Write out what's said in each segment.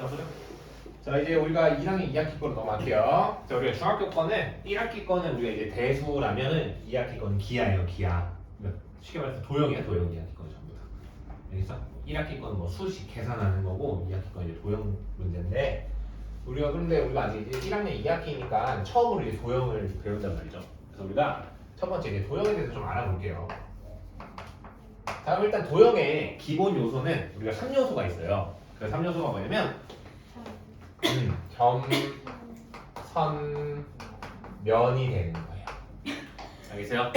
자, 보자. 자, 이제 우리가 1학년 2학기 거로 넘어갈게요. 자, 우리가 중학교 거는 1학기 거는 우리가 이제 대수라면은 2학기 거는 기하예요, 기하. 그러니까 쉽게 말해서 도형이야, 도형 2학기 거는 전부 다. 여기서 1학기 거는 뭐 수식 계산하는 거고 2학기 거는 이제 도형 문제인데 그런데 우리가 아직 이제 1학년 2학기니까 처음으로 이제 도형을 배운단 말이죠. 그래서 우리가 첫 번째 이제 도형에 대해서 좀 알아볼게요. 자, 그럼 일단 도형의 기본 요소는 우리가 3요소가 있어요. 그 3요소가 뭐냐면 점, 선, 면이 되는 거예요. 알겠어요?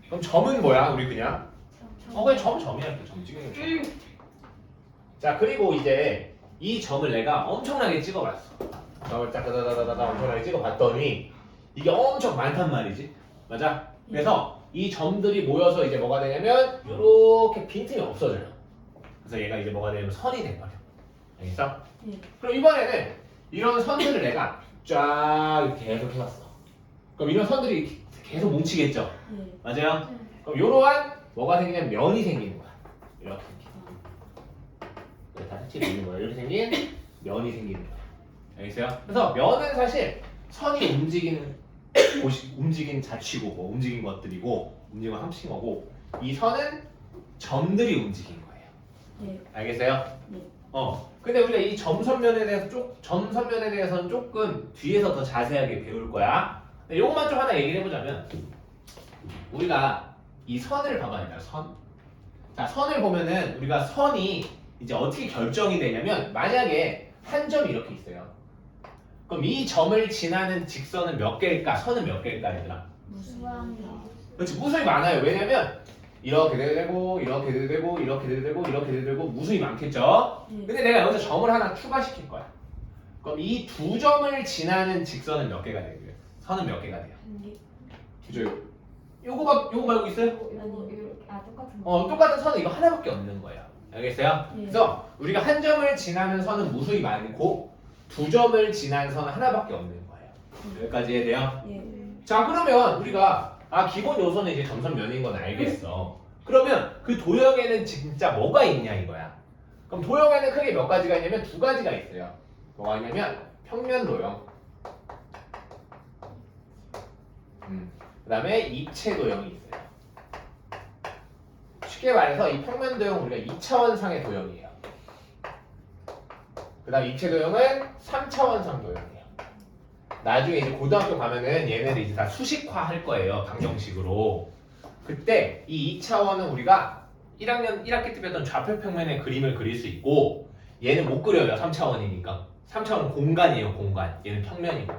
그럼 점은 뭐야? 우리 그냥 그냥 점이야. 이렇게 점 찍는 거. 자, 그리고 이제 이 점을 내가 엄청나게 찍어봤어. 점을 따다다다다다 엄청나게 찍어봤더니 이게 엄청 많단 말이지. 맞아? 그래서 이 점들이 모여서 이제 뭐가 되냐면 이렇게 빈틈이 없어져요. 그래서 얘가 이제 뭐가 되냐면 선이 돼버려. 알겠어? 네. 그럼 이번에는 이런 선들을 내가 쫙 이렇게 계속 해봤어. 그럼 이런 선들이 계속 뭉치겠죠? 네. 맞아요? 그럼 이러한 뭐가 생기냐면 면이 생기는 거야. 이렇게 다 같이 있는 거야. 이렇게 생긴 면이 생기는 거야. 알겠어요? 그래서 면은 사실 선이 움직인 자취고 뭐 움직인 것들이고 움직임을 합친 거고 이 선은 점들이 움직인 거예요. 네. 알겠어요? 네. 근데 우리가 이 점선면에 대해서는 조금 뒤에서 더 자세하게 배울 거야. 근데 요것만 좀 하나 얘기를 해보자면 우리가 이 선을 봐봐. 일단 선. 자, 선을 보면은 우리가 선이 이제 어떻게 결정이 되냐면 만약에 한 점이 이렇게 있어요. 그럼 이 점을 지나는 직선은 몇 개일까? 선은 몇 개일까, 얘들아? 무수한 그렇지, 무수히 많아요. 왜냐면 이렇게 되고 이렇게 되고 이렇게 되고 이렇게 되고 무수히 많겠죠. 네. 근데 내가 여기서 점을 하나 추가시킬 거야. 그럼 이 두 점을 지나는 직선은 몇 개가 되고요? 선은 몇 개가 돼요? 그죠? 요거 말고 있어요? 똑같은 똑같은 선은 이거 하나밖에 없는 거예요. 알겠어요? 네. 그래서 우리가 한 점을 지나는 선은 무수히 많고 두 점을 지나는 선은 하나밖에 없는 거예요. 여기까지 해야 돼요? 예. 자, 그러면 우리가 기본 요소는 이제 점선면인 건 알겠어. 그러면 그 도형에는 진짜 뭐가 있냐 이거야. 그럼 도형에는 크게 몇 가지가 있냐면 두 가지가 있어요. 뭐가 있냐면 평면 도형, 그 다음에 입체 도형이 있어요. 쉽게 말해서 이 평면 도형 우리가 2차원상의 도형이에요. 그 다음 입체 도형은 3차원상 도형이에요. 나중에 이제 고등학교 가면은 얘네들 이제 다 수식화 할 거예요. 방정식으로. 그때 이 2차원은 우리가 1학년 1학기 때 배웠던 좌표 평면의 그림을 그릴 수 있고 얘는 못 그려요. 3차원이니까. 3차원은 공간이에요. 공간. 얘는 평면이고.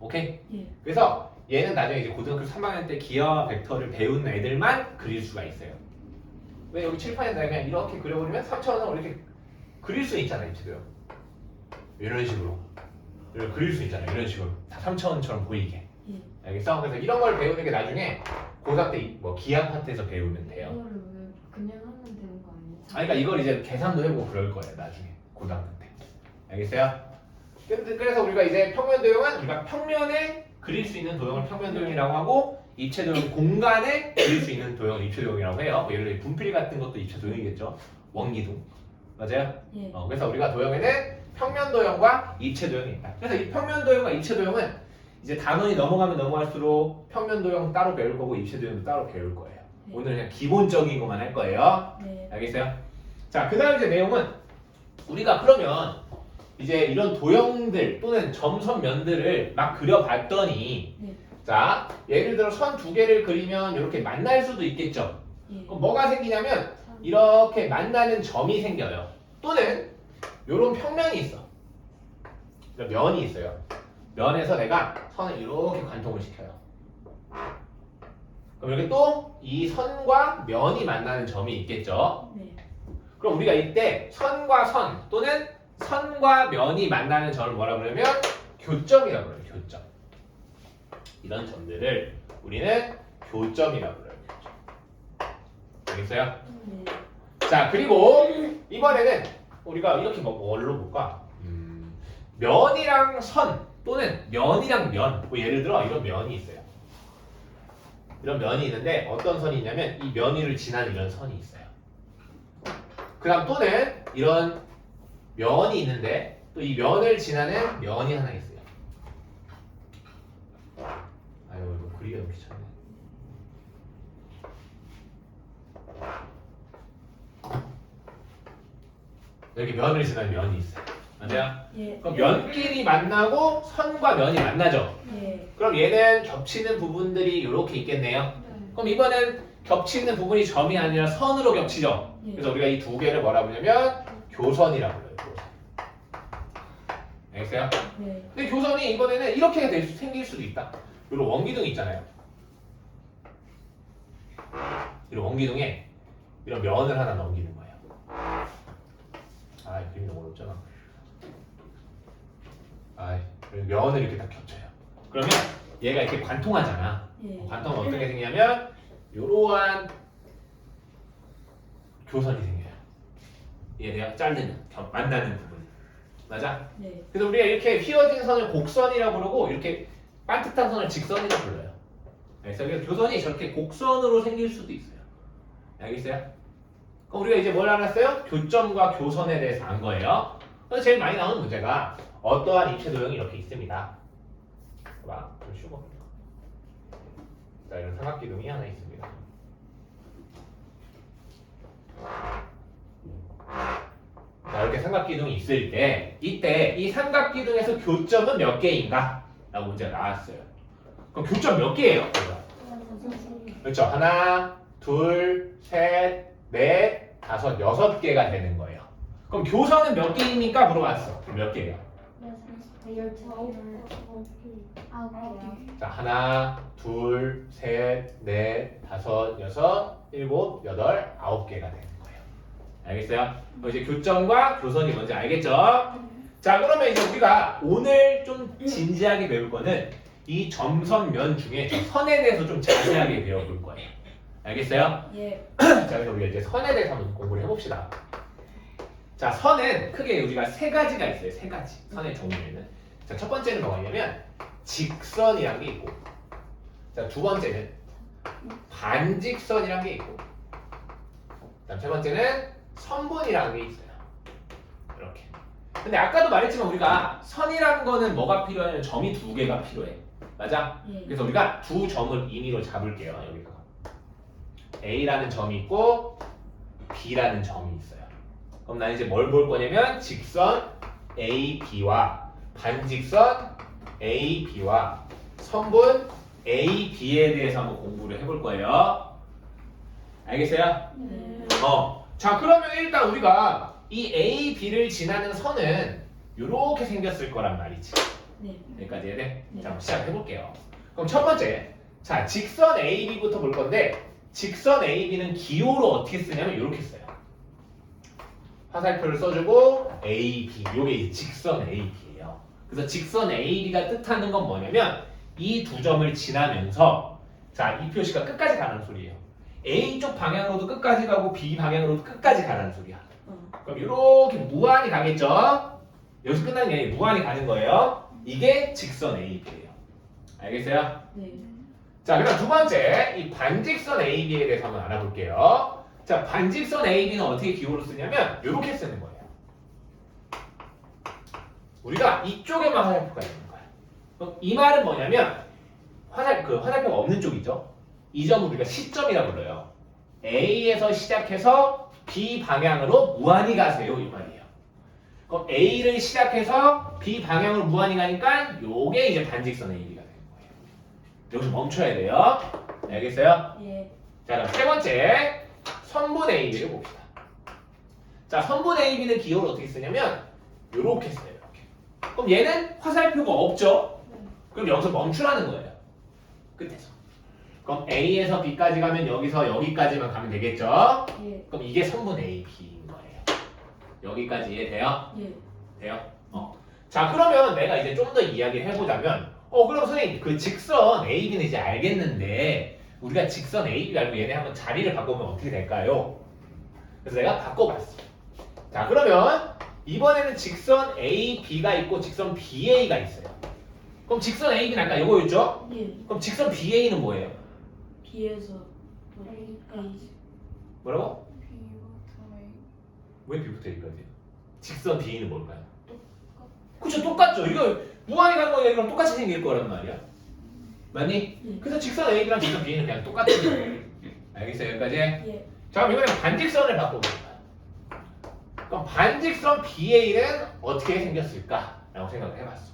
오케이? 예. 그래서 얘는 나중에 이제 고등학교 3학년 때 기하와 벡터를 배운 애들만 그릴 수가 있어요. 왜 여기 칠판에다 그냥 이렇게 그려버리면 3차원은 이렇게 그릴 수 있잖아요. 입체도요. 이런 식으로. 이걸 그릴 수 있잖아요. 이런 식으로 다 3차원처럼 보이게. 예. 알겠어? 그래서 이런 걸 배우는 게 나중에 고3 때 뭐 기하 파트에서 배우면 돼요. 이거를 왜 그냥 하면 되는 거 아니에요? 그러니까 이걸 이제 계산도 해보고 그럴 거예요. 나중에 고등학교 때. 알겠어요? 그래서 우리가 이제 평면 도형은 우리가 평면에 그릴 수 있는 도형을 평면 도형이라고 하고 입체 도형은 공간에 그릴 수 있는 도형을 입체 도형이라고 해요. 뭐 예를 들어 분필 같은 것도 입체 도형이겠죠. 원기둥. 맞아요? 예. 그래서 우리가 도형에는 평면 도형과 입체 도형이 있다. 그래서 이 평면 도형과 입체 도형은 이제 단원이 넘어가면 넘어갈수록 평면 도형 따로 배울 거고 입체 도형도 따로 배울 거예요. 네. 오늘 그냥 기본적인 것만 할 거예요. 네. 알겠어요? 자, 그 다음 이제 내용은 우리가 그러면 이제 이런 도형들 또는 점선면들을 막 그려봤더니 네. 자, 예를 들어 선 두 개를 그리면 이렇게 만날 수도 있겠죠. 예. 그럼 뭐가 생기냐면 이렇게 만나는 점이 생겨요. 또는 이런 평면이 있어. 면이 있어요. 면에서 내가 선을 이렇게 관통을 시켜요. 그럼 여기 또 이 선과 면이 만나는 점이 있겠죠. 네. 그럼 우리가 이때 선과 선 또는 선과 면이 만나는 점을 뭐라 그러면 교점이라고 그래요. 교점. 이런 점들을 우리는 교점이라고 그래요. 교점. 알겠어요? 네. 자, 그리고 이번에는 우리가 이렇게 뭘로 볼까? 면이랑 선 또는 면이랑 면. 뭐 예를 들어 이런 면이 있어요. 이런 면이 있는데 어떤 선이 있냐면 이 면 위를 지나는 이런 선이 있어요. 그 다음 또는 이런 면이 있는데 또 이 면을 지나는 면이 하나 있어요. 아유 이거 그리기가 너무 귀찮네. 여기 면을 지나는 면이 있어요. 맞아요? 예. 그럼 면끼리 만나고 선과 면이 만나죠. 예. 그럼 얘는 겹치는 부분들이 이렇게 있겠네요. 그럼 이번엔 겹치는 부분이 점이 아니라 선으로 겹치죠. 예. 그래서 우리가 이 두 개를 뭐라 부르냐면 교선이라고 불러요. 교선. 알겠어요? 네. 근데 교선이 이번에는 이렇게 생길 수도 있다. 이런 원기둥이 있잖아요. 이런 원기둥에 이런 면을 하나 넘기는 거예요. 아, 이 그림이 너무 어렵잖아. 아, 면을 이렇게 딱 겹쳐요. 그러면 얘가 이렇게 관통하잖아. 예. 관통은 어떤 게 생기냐면 이러한 교선이 생겨요. 얘네가 자르는, 만나는 부분. 맞아? 네. 그래서 우리가 이렇게 휘어진 선을 곡선이라고 부르고 이렇게 반듯한 선을 직선이라고 불러요. 그래서 교선이 저렇게 곡선으로 생길 수도 있어요. 알겠어요? 그럼 우리가 이제 뭘 알았어요? 교점과 교선에 대해서 안 거예요. 그래서 제일 많이 나오는 문제가 어떠한 입체 도형이 이렇게 있습니다. 봐봐, 좀 쉬고. 자, 이런 삼각기둥이 하나 있습니다. 자, 이렇게 삼각기둥이 있을 때 이때 이 삼각기둥에서 교점은 몇 개인가? 라고 문제가 나왔어요. 그럼 교점 몇 개예요? 그렇죠. 하나, 둘, 셋, 넷, 다섯, 6개가 되는 거예요. 그럼 교선은 몇 개입니까? 물어봤어. 그럼 몇 개예요? 자, 하나, 둘, 셋, 넷, 다섯, 여섯, 일곱, 여덟, 9개가 되는 거예요. 알겠어요? 그럼 이제 교점과 교선이 뭔지 알겠죠? 자, 그러면 이제 우리가 오늘 좀 진지하게 배울 거는 이 점선면 중에 저 선에 대해서 좀 자세하게 배워볼 거예요. 알겠어요? 예. 자, 그래서 우리가 이제 선에 대해서 한번 공부를 해봅시다. 자, 선은 크게 우리가 세 가지가 있어요. 세 가지. 선의 종류에는. 자, 첫 번째는 뭐냐면 직선이란 게 있고, 자, 두 번째는 반직선이란 게 있고, 그다음 세 번째는 선분이라는 게 있어요. 이렇게. 근데 아까도 말했지만 우리가 선이라는 거는 뭐가 필요하냐면 점이 두 개가 필요해. 맞아? 예. 그래서 우리가 두 점을 임의로 잡을게요. 여기가 A라는 점이 있고 B라는 점이 있어요. 그럼 난 이제 뭘 볼 거냐면 직선 AB와 반직선 AB와 선분 AB에 대해서 한번 공부를 해볼 거예요. 알겠어요? 네. 자, 그러면 일단 우리가 이 AB를 지나는 선은 이렇게 생겼을 거란 말이지. 네. 여기까지 해야 돼? 네. 자, 한번 시작해 볼게요. 그럼 첫 번째, 자, 직선 AB부터 볼 건데 직선 AB는 기호로 어떻게 쓰냐면 이렇게 써요. 화살표를 써주고 AB, 요게 이제 직선 AB예요. 그래서 직선 AB가 뜻하는 건 뭐냐면 이 두 점을 지나면서 자, 이 표시가 끝까지 가는 소리예요. A 쪽 방향으로도 끝까지 가고 B 방향으로도 끝까지 가는 소리야. 그럼 이렇게 무한히 가겠죠? 여기서 끝나는 게 아니라 무한히 가는 거예요. 이게 직선 AB예요. 알겠어요? 네. 자, 그럼 두 번째, 이 반직선 AB에 대해서 한번 알아볼게요. 자, 반직선 AB는 어떻게 기호로 쓰냐면 이렇게 쓰는 거예요. 우리가 이쪽에만 화살표가 있는 거야. 그럼 이 말은 뭐냐면 화살표가 없는 쪽이죠. 이 점을 우리가 시점이라고 불러요. A에서 시작해서 B 방향으로 무한히 가세요, 이 말이에요. 그럼 A를 시작해서 B 방향으로 무한히 가니까 요게 이제 반직선 AB가 되는 거예요. 여기서 멈춰야 돼요. 알겠어요? 예. 자, 그럼 세 번째 선분 AB를 봅시다. 자, 선분 AB는 기호를 어떻게 쓰냐면 요렇게 써요. 이렇게. 그럼 얘는 화살표가 없죠? 그럼 여기서 멈추라는 거예요. 끝에서. 그럼 A에서 B까지 가면 여기서 여기까지만 가면 되겠죠? 예. 그럼 이게 선분 AB인 거예요. 여기까지 이해돼요? 예. 돼요? 자, 그러면 내가 이제 좀 더 이야기를 해보자면 그럼 선생님 그 직선 AB는 이제 알겠는데 우리가 직선 AB 알고 얘네 한번 자리를 바꾸면 어떻게 될까요? 그래서 내가 바꿔봤어. 자, 그러면 이번에는 직선 AB가 있고 직선 BA가 있어요. 그럼 직선 AB는 아까 이거였죠? 예. 그럼 직선 BA는 뭐예요? B에서 A. 뭐라고? 왜 B부터 A까지? 직선 BA는 뭘까요? 그쵸, 똑같죠. 이거 무한히 가는 거랑 이거랑 똑같이 생길 거란 말이야. 맞니? 네. 그래서 직선 AB랑 직선 B는 그냥 똑같은 거예요. 알겠어요? 여기까지? 예. 자, 그럼 이번엔 반직선을 바꿔볼까요? 그럼 반직선 BA는 어떻게 생겼을까? 라고 생각을 해봤어.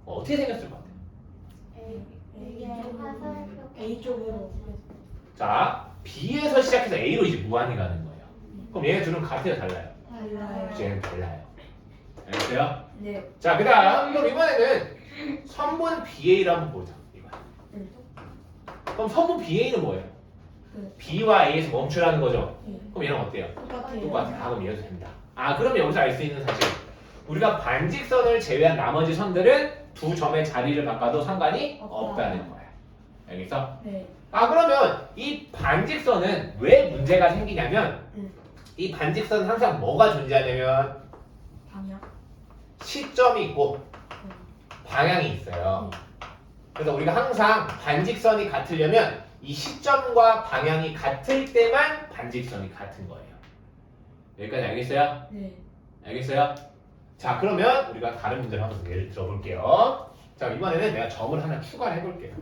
어떻게 생겼을 것 같아요? 이게 화살표 A 쪽으로. 자, B에서 시작해서 A로 이제 무한히 가는 거예요. 그럼 얘네 둘은 같아요, 달라요? 달라요. 얘는 달라요. 알겠어요? 네. 자, 그 다음 그럼 이번에는 선분 BA를 한번 보자. 이거. 그럼 선분 BA는 뭐예요? 네. B와 A에서 멈추라는 거죠. 예. 그럼 얘는 어때요? 똑같아요. 똑같아요. 아, 그럼 얘도 됩니다. 아, 그럼 여기서 알 수 있는 사실, 우리가 반직선을 제외한 나머지 선들은 두 점의 자리를 바꿔도 상관이 없다는 거예요. 알겠어? 네. 아, 그러면 이 반직선은 왜 문제가 생기냐면 이 반직선은 항상 뭐가 존재하냐면 방향. 시점이 있고 방향이 있어요. 그래서 우리가 항상 반직선이 같으려면 이 시점과 방향이 같을 때만 반직선이 같은 거예요. 여기까지 알겠어요? 네. 알겠어요? 자, 그러면 우리가 다른 문제를 한번 예를 들어볼게요. 자, 이번에는 내가 점을 하나 추가를 해볼게요.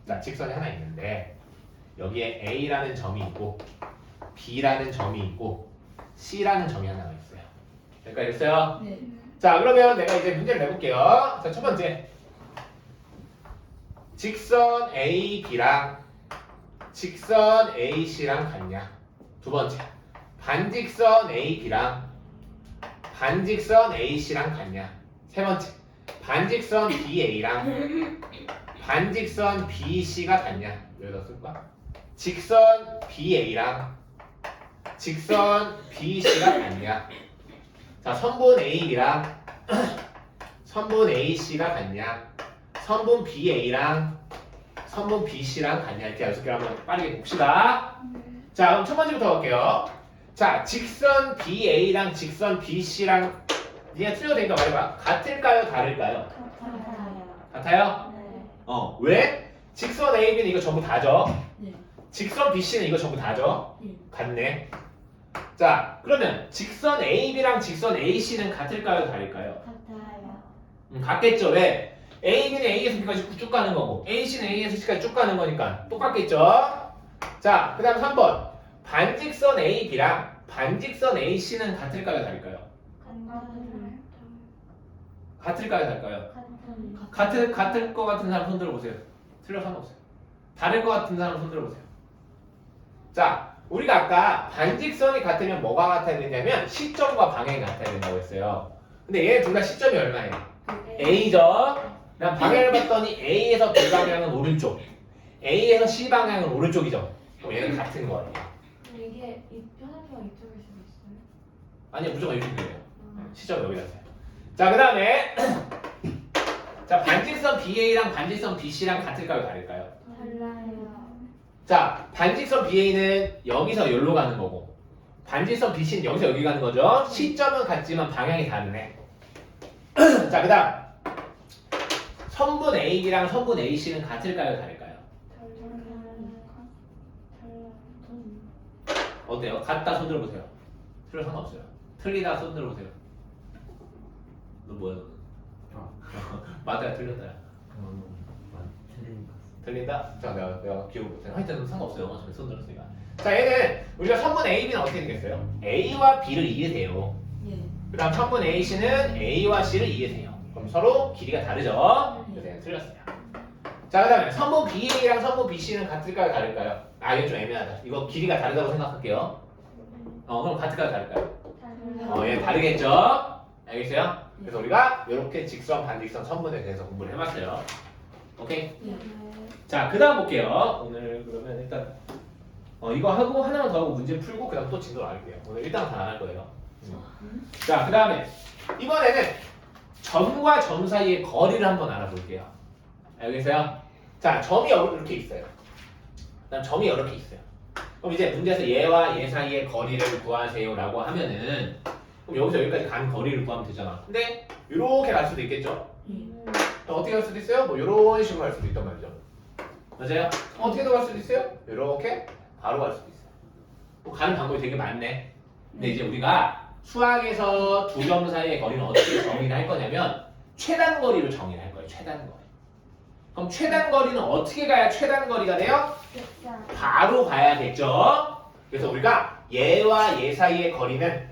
자, 직선이 하나 있는데 여기에 A라는 점이 있고 B라는 점이 있고 C라는 점이 하나가 있어요. 여기까지 됐어요? 네. 자, 그러면 내가 이제 문제를 내볼게요. 자, 첫 번째. 직선 AB랑 직선 AC랑 같냐? 두 번째. 반직선 AB랑 반직선 AC랑 같냐? 세 번째. 반직선 BA랑 반직선 BC가 같냐? 여기다 쓸까? 직선 BA랑 직선 BC가 같냐? 자, 선분 AB랑 선분 AC가 같냐? 선분 BA랑 선분 BC랑 같냐? 이렇게 6개를 한번 빠르게 봅시다. 자, 그럼 첫 번째부터 볼게요. 자, 직선 BA랑 직선 BC랑 니가 틀려도 되니까 말해봐. 같을까요? 다를까요? 같아요. 같아요? 네. 왜? 직선 AB는 이거 전부 다죠? 네. 직선 BC는 이거 전부 다죠? 예. 같네. 자, 그러면 직선 AB랑 직선 AC는 같을까요? 다를까요? 같아요. 같겠죠. 왜? AB는 A에서 B까지 쭉 가는 거고 AC는 A에서 C까지 쭉 가는 거니까 똑같겠죠. 자, 그 다음 3번. 반직선 AB랑 반직선 AC는 같을까요? 다를까요? 같을까요? 다를까요? 같을 것 같은 사람 손 들어보세요. 틀려서 상관없어요. 다를 것 같은 사람 손 들어보세요. 자, 우리가 아까 반직선이 같으면 뭐가 같아야 되냐면 시점과 방향이 같아야 된다고 했어요. 근데 얘 둘 다 시점이 얼마예요? A죠. 그다음 방향을 봤더니 A에서 B 방향은 오른쪽, A에서 C 방향은 오른쪽이죠. 그럼 얘는 같은 거예요. 이게 이 편집표가 이쪽일 수도 있어요. 아니요, 무조건 이쪽이에요. 시점 여기다 세요. 자, 그 다음에 자, 반직선 BA랑 반직선 BC랑 같을까요? 다를까요? 달라요. 자, 반직선 BA는 여기서 여기로 가는 거고 반직선 BC는 여기서 여기 가는 거죠. 시점은 같지만 방향이 다르네. 자, 그 다음 선분 AB랑 선분 AC는 같을까요? 다를까요? 어때요? 같다 손 들어보세요. 틀려 상관없어요. 틀리다 손 들어보세요. 너 뭐야? 맞다야 틀렸다야. 틀린다? 자, 내가 기억을 하여튼 상관없어요. 어차피 손 들었으니까. 자, 얘는 우리가 선분 AB는 어떻게 생겼어요? A와 B를 이으세요. 예. 그 다음 선분 AC는 A와 C를 이으세요. 그럼 서로 길이가 다르죠? 그래서 얘는 틀렸어요. 자, 그 다음에 선분 BA랑 선분 BC는 같을까요? 다를까요? 아, 이건 좀 애매하다. 이거 길이가 다르다고 생각할게요. 그럼 같을까요? 다를까요? 얘 다르겠죠? 알겠어요? 그래서 우리가 이렇게 직선, 반직선, 선분에 대해서 공부를 해봤어요. 오케이? 자, 그 다음 볼게요. 오늘 그러면 일단 이거 하고 하나만 더 하고 문제 풀고 그 다음 또 진도 나갈게요. 오늘 일단 다 안 할 거예요. 자, 그 다음에 이번에는 점과 점 사이의 거리를 한번 알아볼게요. 알겠어요? 자, 점이 이렇게 있어요. 그다음 점이 이렇게 있어요. 그럼 이제 문제에서 얘와 얘 사이의 거리를 구하세요라고 하면은 그럼 여기서 여기까지 간 거리를 구하면 되잖아. 근데 이렇게 갈 수도 있겠죠? 어떻게 갈 수도 있어요? 뭐 이런 식으로 갈 수도 있단 말이죠. 맞아요? 어떻게도 갈 수도 있어요? 이렇게 바로 갈 수도 있어요. 뭐 가는 방법이 되게 많네. 근데 이제 우리가 수학에서 두 점 사이의 거리는 어떻게 정의를 할 거냐면 최단 거리로 정의를 할 거예요. 최단 거리. 그럼 최단 거리는 어떻게 가야 최단 거리가 돼요? 바로 가야겠죠. 그래서 우리가 얘와 얘 사이의 거리는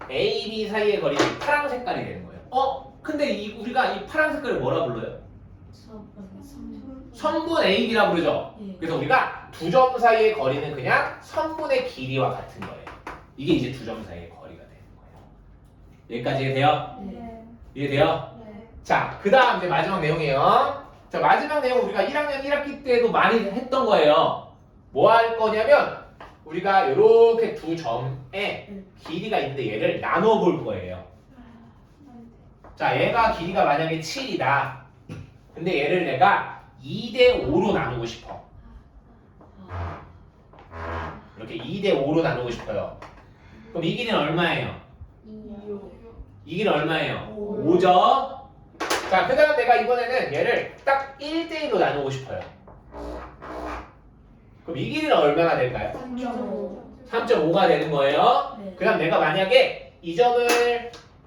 A, B 사이의 거리는 파란 색깔이 되는 거예요. 근데 우리가 이 파란 색깔을 뭐라 불러요? 선분 AB라 부르죠. 예. 그래서 우리가 두 점 사이의 거리는 그냥 선분의 길이와 같은 거예요. 이게 이제 두 점 사이의 거리가 되는 거예요. 여기까지 이해돼요? 네. 이해돼요? 자, 그 다음 이제 마지막 내용이에요. 자, 마지막 내용 우리가 1학년 1학기 때도 많이 했던 거예요. 뭐 할 거냐면 우리가 이렇게 두 점에 길이가 있는데 얘를 나눠 볼 거예요. 자, 얘가 길이가 만약에 7이다. 근데 얘를 내가 2대 5로 나누고 싶어. 이렇게 2대 5로 나누고 싶어요. 그럼 이 길이는 얼마예요? 이 길이는 얼마예요? 5죠? 자, 그 다음 내가 이번에는 얘를 딱 1대 1로 나누고 싶어요. 그럼 이 길이는 얼마나 될까요? 3.5가 되는 거예요. 네. 그 다음 내가 만약에 이 점을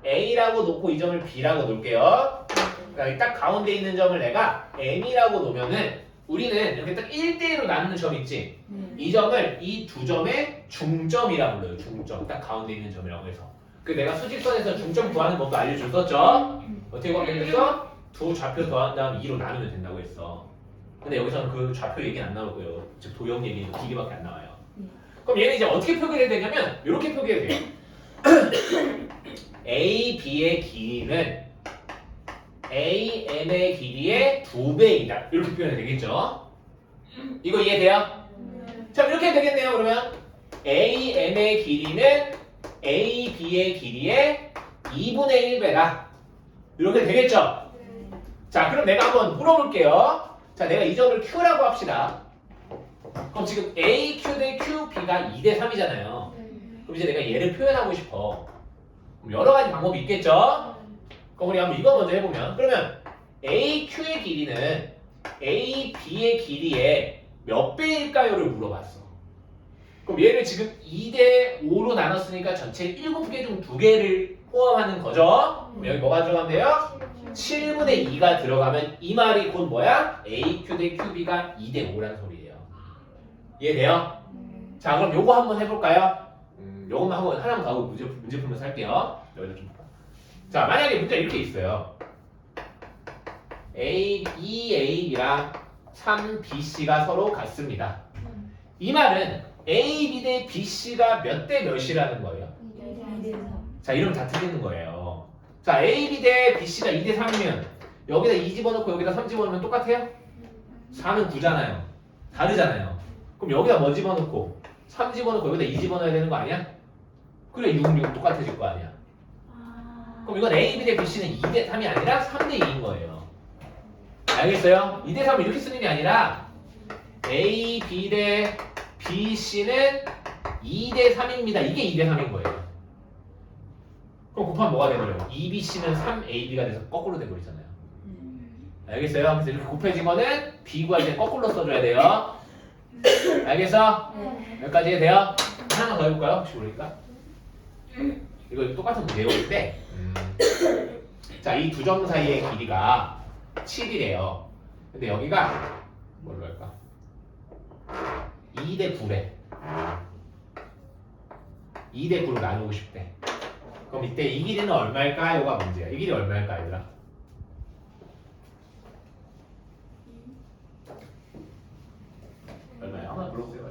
A라고 놓고 이 점을 B라고 놓을게요. 그다음에 딱 가운데 있는 점을 내가 M이라고 놓으면은 우리는 이렇게 딱 1대1로 나누는 점 있지? 이 점을 이 두 점의 중점이라고 불러요. 중점. 딱 가운데 있는 점이라고 해서. 그 내가 수직선에서 중점 구하는 법도 알려줬었죠? 어떻게 구하면 됐어? 두 좌표 더한 다음 2로 나누면 된다고 했어. 근데 여기서는 그 좌표 얘기는 안 나올 거예요. 즉 도형 얘기는 기계밖에 안 나와요. 그럼 얘는 이제 어떻게 표기해야 되냐면 이렇게 표기해야 돼요. A, B의 길이는 A, M의 길이의 2배이다. 이렇게 표현이 되겠죠? 이거 이해돼요? 자, 이렇게 되겠네요. 그러면 A, M의 길이는 A, B의 길이의 2분의 1배다. 이렇게 되겠죠? 자, 그럼 내가 한번 물어볼게요. 자, 내가 이 점을 Q라고 합시다. 그럼 지금 AQ 대 QB가 2대 3이잖아요. 그럼 이제 내가 얘를 표현하고 싶어. 그럼 여러 가지 방법이 있겠죠? 그럼 우리 한번 이거 먼저 해보면, 그러면 AQ의 길이는 AB의 길이의 몇 배일까요를 물어봤어. 그럼 얘를 지금 2대 5로 나눴으니까 전체 7개 중 2개를 포함하는 거죠? 그럼 여기 뭐가 들어가면 돼요? 7분의 2가 들어가면 이 말이 곧 뭐야? AQ 대 QB가 2대 5라는 소리예요. 이해돼요? 자, 그럼 요거 한번 해볼까요? 요것만 한번 하나만 더 하고 문제 풀면서 할게요. 여기다 좀 볼까? 자, 만약에 문제가 이렇게 있어요. EAB랑 3BC가 서로 같습니다. 이 말은 AB 대 BC가 몇 대 몇이라는 거예요? 자, 이러면 다 틀리는 거예요. 자, AB 대 BC가 2대 3이면 여기다 2 집어넣고 여기다 3 집어넣으면 똑같아요? 4는 9잖아요. 다르잖아요. 그럼 여기다 뭐 집어넣고 3 집어넣고 여기다 2 집어넣어야 되는 거 아니야? 그래, 6은 6 똑같아질 거 아니야. 그럼 이건 AB 대 BC는 2대 3이 아니라 3대 2인 거예요. 알겠어요? 2대 3을 이렇게 쓰는 게 아니라 AB 대 BC는 2대 3입니다. 이게 2대 3인 거예요. 그럼 곱하면 뭐가 되버려요? 2BC는 3AB가 돼서 거꾸로 돼버리잖아요. 알겠어요? 그래서 이렇게 곱해진 거는 B 구할 때 거꾸로 써줘야 돼요. 알겠어? 여기까지 해도 돼요? 하나만 더 해볼까요? 혹시 모르니까? 이거 똑같은 내용인데 자, 이 두 점 사이의 길이가 7이래요. 근데 여기가 뭘로 할까? 2대 9래. 2대 9로 나누고 싶대. 그럼 이때 이 길이는 얼마일까요가 문제야. 이 길이 얼마일까, 얘들아? 얼마야? 한번 물어보세요.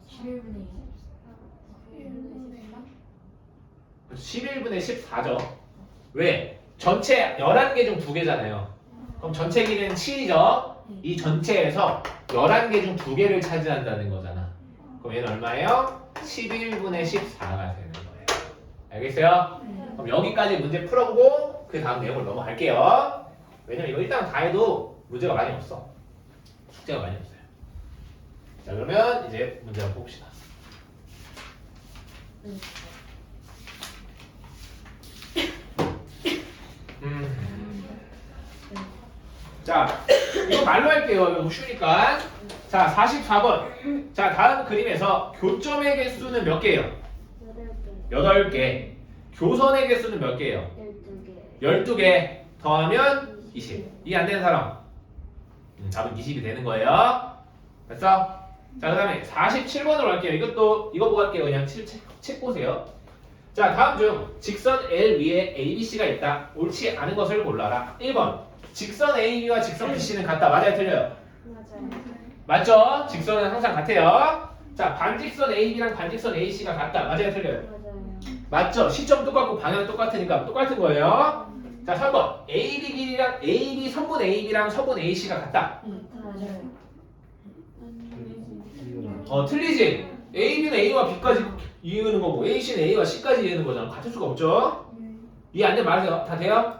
11분의 11분의 14죠. 왜? 전체 11개 중 2개잖아요. 그럼 전체 길이는 7이죠. 이 전체에서 11개 중 2개를 차지한다는 거잖아. 그럼 얘는 얼마예요? 11분의 14가 되는 거예요. 알겠어요? 그럼 여기까지 문제 풀어보고 그 다음 내용을 넘어갈게요. 왜냐면 이거 일단 다 해도 문제가 많이 없어. 숙제가 많이 없어요. 자, 그러면 이제 문제 한번 봅시다. 자, 이거 말로 할게요. 이거 쉬우니까. 자, 44번. 자, 다음 그림에서 교점의 개수는 몇 개예요? 8개. 8개. 교선의 개수는 몇 개예요? 12개. 12개 더하면 20. 이해 안 되는 사람? 답은 20이 되는 거예요. 됐어? 자, 그 다음에 47번으로 갈게요. 이것도, 이거 보고 할게요. 그냥 책 보세요. 자, 다음 중 직선 L 위에 ABC가 있다. 옳지 않은 것을 골라라. 1번. 직선 AB와 직선 BC는 같다. 맞아요? 틀려요? 맞아요. 맞죠? 직선은 항상 같아요. 자, 반직선 AB랑 반직선 AC가 같다. 맞아요? 틀려요? 맞아요. 맞죠? 시점 똑같고 방향 똑같으니까 똑같은 거예요. 자, 3번. AB 길이랑 AB 선분 AB랑 선분 AC가 같다. 맞아요. 틀리지? AB는 A와 B까지 이으는 거고 AC는 A와 C까지 이으는 거잖아. 같을 수가 없죠? 이해 안 되면 말해요. 다 돼요?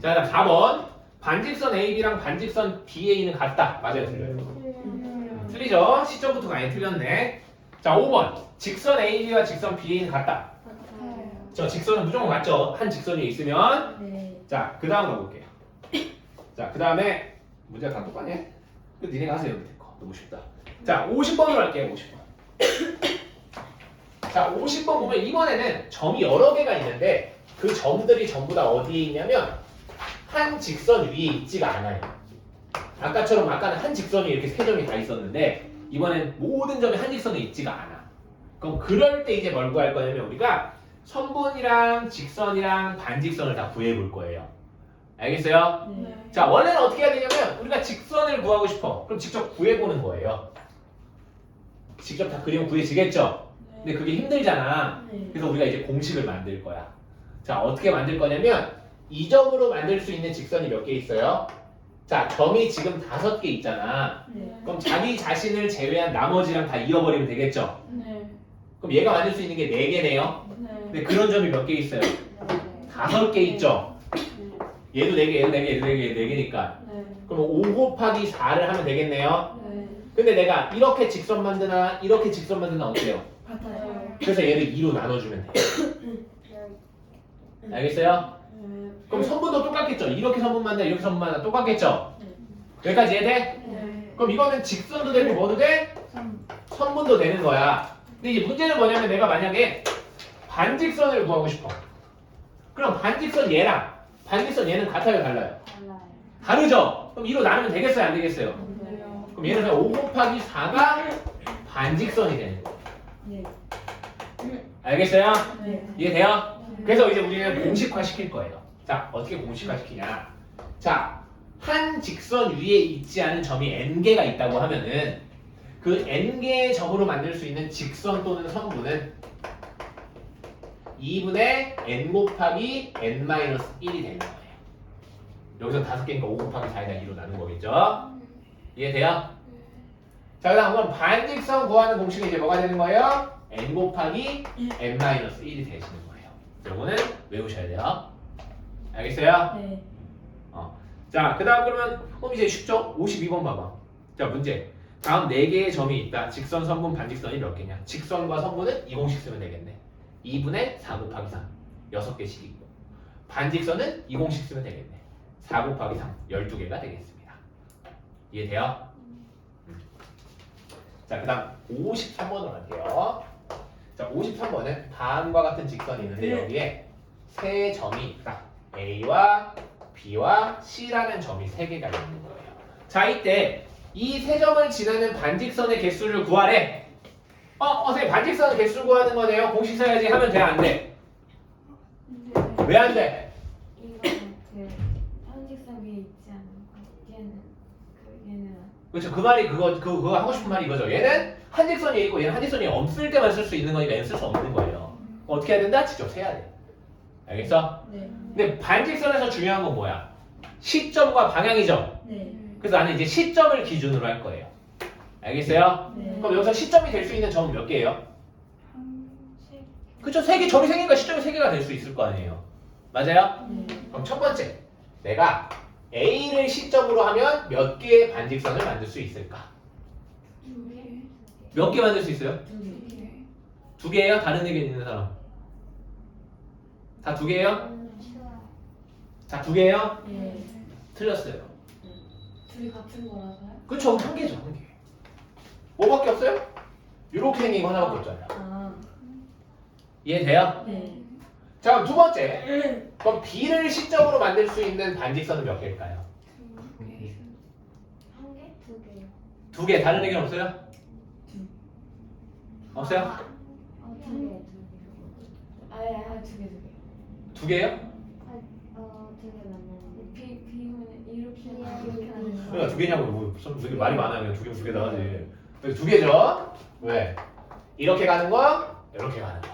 자, 그다음 4번. 반직선 AB랑 반직선 BA는 같다. 맞아요? 틀려요? 틀리죠? 시점부터 많이 틀렸네. 자, 5번. 직선 AB와 직선 BA는 같다. 같아요. 저 직선은 무조건 같죠? 한 직선 위에 있으면. 네. 자, 그 다음 가볼게요. 자, 그 다음에 문제가 다 똑같냐? 그 니네가 하세요. 밑에 거. 너무 쉽다. 자, 50번으로 할게요. 50번. 자, 50번 보면 이번에는 점이 여러 개가 있는데 그 점들이 전부 다 어디에 있냐면 한 직선 위에 있지가 않아요. 아까처럼 아까는 한 직선이 이렇게 세 점이 다 있었는데 이번엔 모든 점이 한 직선에 있지가 않아. 그럼 그럴 때 이제 뭘 구할 거냐면 우리가 선분이랑 직선이랑 반직선을 다 구해 볼 거예요. 알겠어요? 네. 자, 원래는 어떻게 해야 되냐면 우리가 직선을 구하고 싶어. 그럼 직접 구해보는 거예요. 직접 다 그리면 구해지겠죠? 근데 그게 힘들잖아. 네. 그래서 우리가 이제 공식을 만들 거야. 자, 어떻게 만들 거냐면 이 점으로 만들 수 있는 직선이 몇 개 있어요? 자, 점이 지금 5개 있잖아. 네. 그럼 자기 자신을 제외한 나머지랑 다 이어버리면 되겠죠? 네. 그럼 얘가 만들 수 있는 게 4개네요. 네. 근데 그런 점이 몇 개 있어요? 네. 5개 있죠? 얘도 4개, 얘도 4개, 얘도 4개, 4개니까. 네. 그럼 5 곱하기 4를 하면 되겠네요. 네. 근데 내가 이렇게 직선 만드나 이렇게 직선 만드나 어때요? 같아요. 그래서 얘를 2로 나눠주면 돼요. 알겠어요? 네. 그럼 선분도 똑같겠죠? 이렇게 선분 만드나 이렇게 선분 만드나 똑같겠죠? 여기까지 이해돼? 네. 그럼 이거는 직선도 되고 뭐도 돼? 3. 선분도 되는 거야. 근데 이제 문제는 뭐냐면 내가 만약에 반직선을 구하고 싶어. 그럼 반직선 얘랑 반직선 얘는 같아요, 달라요? 달라요. 다르죠? 그럼 2로 나누면 되겠어요, 안 되겠어요? 네. 그럼 얘는 그냥 5 곱하기 4가 반직선이 되는 거예요. 네. 알겠어요? 네. 이해돼요? 그래서 이제 우리는 공식화 시킬 거예요. 자, 어떻게 공식화 시키냐? 자, 한 직선 위에 있지 않은 점이 n개가 있다고 하면은 그 n개의 점으로 만들 수 있는 직선 또는 선분은 2분의 n 곱하기 n-1이 되는 거예요. 여기서 5개니까 5 곱하기 4에다 2로 나눈 거겠죠? 이해돼요? 자, 그 다음 반직선 구하는 공식이 이제 뭐가 되는 거예요? n 곱하기 n-1이 되시는 거예요. 요거는 외우셔야 돼요. 알겠어요? 네. 자, 그 다음 그러면 이제 쉽죠? 52번 봐봐. 자, 문제. 다음 4개의 점이 있다. 직선, 선분, 반직선이 몇 개냐? 직선과 선분은 이 공식 쓰면 되겠네. 2분의 4 곱하기 3. 6개씩 있고. 반직선은 이 공식 쓰면 되겠네. 4 곱하기 3. 12개가 되겠습니다. 이해돼요? 자, 그 다음 53번으로 갈게요. 자, 53번은 다음과 같은 직선이 있는데 여기에 세 점이 있다. A와 B와 C라는 점이 3개가 있는 거예요. 자, 이때 이 세 점을 지나는 반직선의 개수를 구하래. 선생님 반직선의 개수를 구하는 거네요. 공식 써야지 하면 돼, 안 돼? 왜 안 돼? 이거는 그 현직선 위에 있지 않은 거. 얘는 그렇죠. 그 말이 그거 하고 싶은 말이 이거죠. 얘는 한직선이 있고 얘는 한직선이 없을 때만 쓸 수 있는 거니까 얘는 쓸 수 없는 거예요. 어떻게 해야 된다? 직접 세야 돼. 알겠어? 네. 근데 반직선에서 중요한 건 뭐야? 시점과 방향이죠. 네. 그래서 나는 이제 시점을 기준으로 할 거예요. 알겠어요? 네. 그럼 여기서 시점이 될 수 있는 점은 몇 개예요? 한식. 그쵸? 3개, 점이 3개니까 시점이 3개가 될 수 있을 거 아니에요. 맞아요? 네. 그럼 첫 번째, 내가 A를 시점으로 하면 몇 개의 반직선을 만들 수 있을까? 2개. 몇 개 만들 수 있어요? 2개. 2개예요? 다른 의견 있는 사람? 다 2개예요? 쉬워요. 자, 2개예요? 네. 틀렸어요. 둘이 같은 거라서요? 그쵸? 한 개죠, 한 개. 뭐밖에 없어요? 이렇게 생긴 거 하나밖에 없잖아요. 아. 이해돼요? 네. 자, 그럼 두 번째. 그럼 B를 시점으로 만들 수 있는 반직선은 몇 개일까요? 한 개? 두 개요. 두 개. 다른 의견 없어요? 없어요? 두 개. 아예 두 개. 두 개요? 두 개 맞나요? 비면 이렇게 하는 거. 그러니까 두 개냐고. 뭐 무슨 되게 말이 많아요. 그냥 두 개면 두 개다 하지. 두 개죠? 왜? 이렇게 가는 거, 이렇게 가는 거.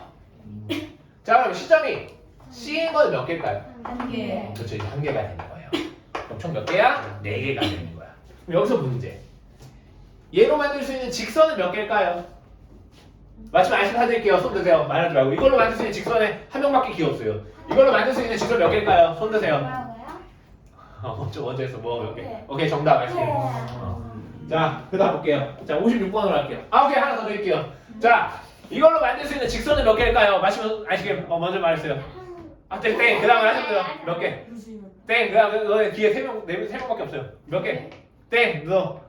자, 그럼 시점이 C인 건 몇 개일까요? 한 개. 그렇죠. 이제 한 개가 되는 거예요. 그럼 총 몇 개야? 네 개가 되는 거야. 그럼 여기서 문제. 얘로 만들 수 있는 직선은 몇 개일까요? 마침 말씀드릴게요. 손 드세요. 말하지 말고. 이걸로 만들 수 있는 직선에 한 명밖에 기회 없어요. 이걸로 만들 수 있는 직선 몇 개일까요? 손 드세요. 뭐라고요? 좀 먼저 했어. 뭐 몇 개? 네. 오케이, 정답 말씀해요. 자, 그 다음 볼게요. 자, 56번으로 할게요. 아, 오케이. 하나 더 드릴게요. 자, 이걸로 만들 수 있는 직선은 몇 개일까요? 마시면 아시게 먼저 말했어요. 아, 땡. 그 다음에 하셨어요. 몇 개? 땡. 그 다음에 너네 뒤에 세 명밖에 없어요. 몇 개? 땡. 너.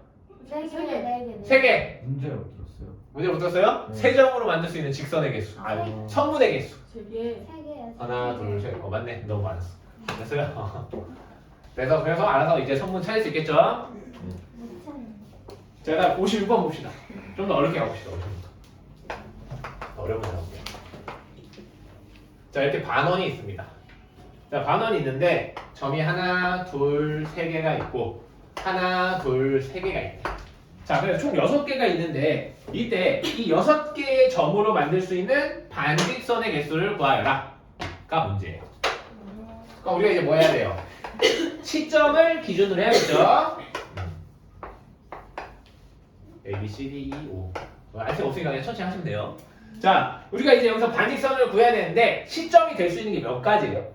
세 개. 문제를 못 들었어요. 문제 못 들었어요? 네. 세 점으로 만들 수 있는 직선의 개수. 아니, 선분의 개수. 되게. 하나, 둘, 셋. 맞네. 너무 많았어. 됐어요? 그래서 알아서 이제 선분 찾을 수 있겠죠? 자, 다음 56번 봅시다. 좀 더 어렵게 가봅시다. 56번. 더 어려운 거 해볼게요. 자, 이렇게 반원이 있습니다. 자, 반원이 있는데 점이 하나, 둘, 세 개가 있고 하나, 둘, 세 개가 있다. 자, 그래서 총 6개가 있는데 이때 이 6개의 점으로 만들 수 있는 반직선의 개수를 구하여라. 가 문제예요. 그러니까 우리가 이제 뭐 해야 돼요? 시점을 기준으로 해야겠죠? A, B, C, D, E, O. 알수 없으니까 그냥 천천히 하시면 돼요. 자, 우리가 이제 여기서 반직선을 구해야 되는데 시점이 될 수 있는 게 몇 가지예요?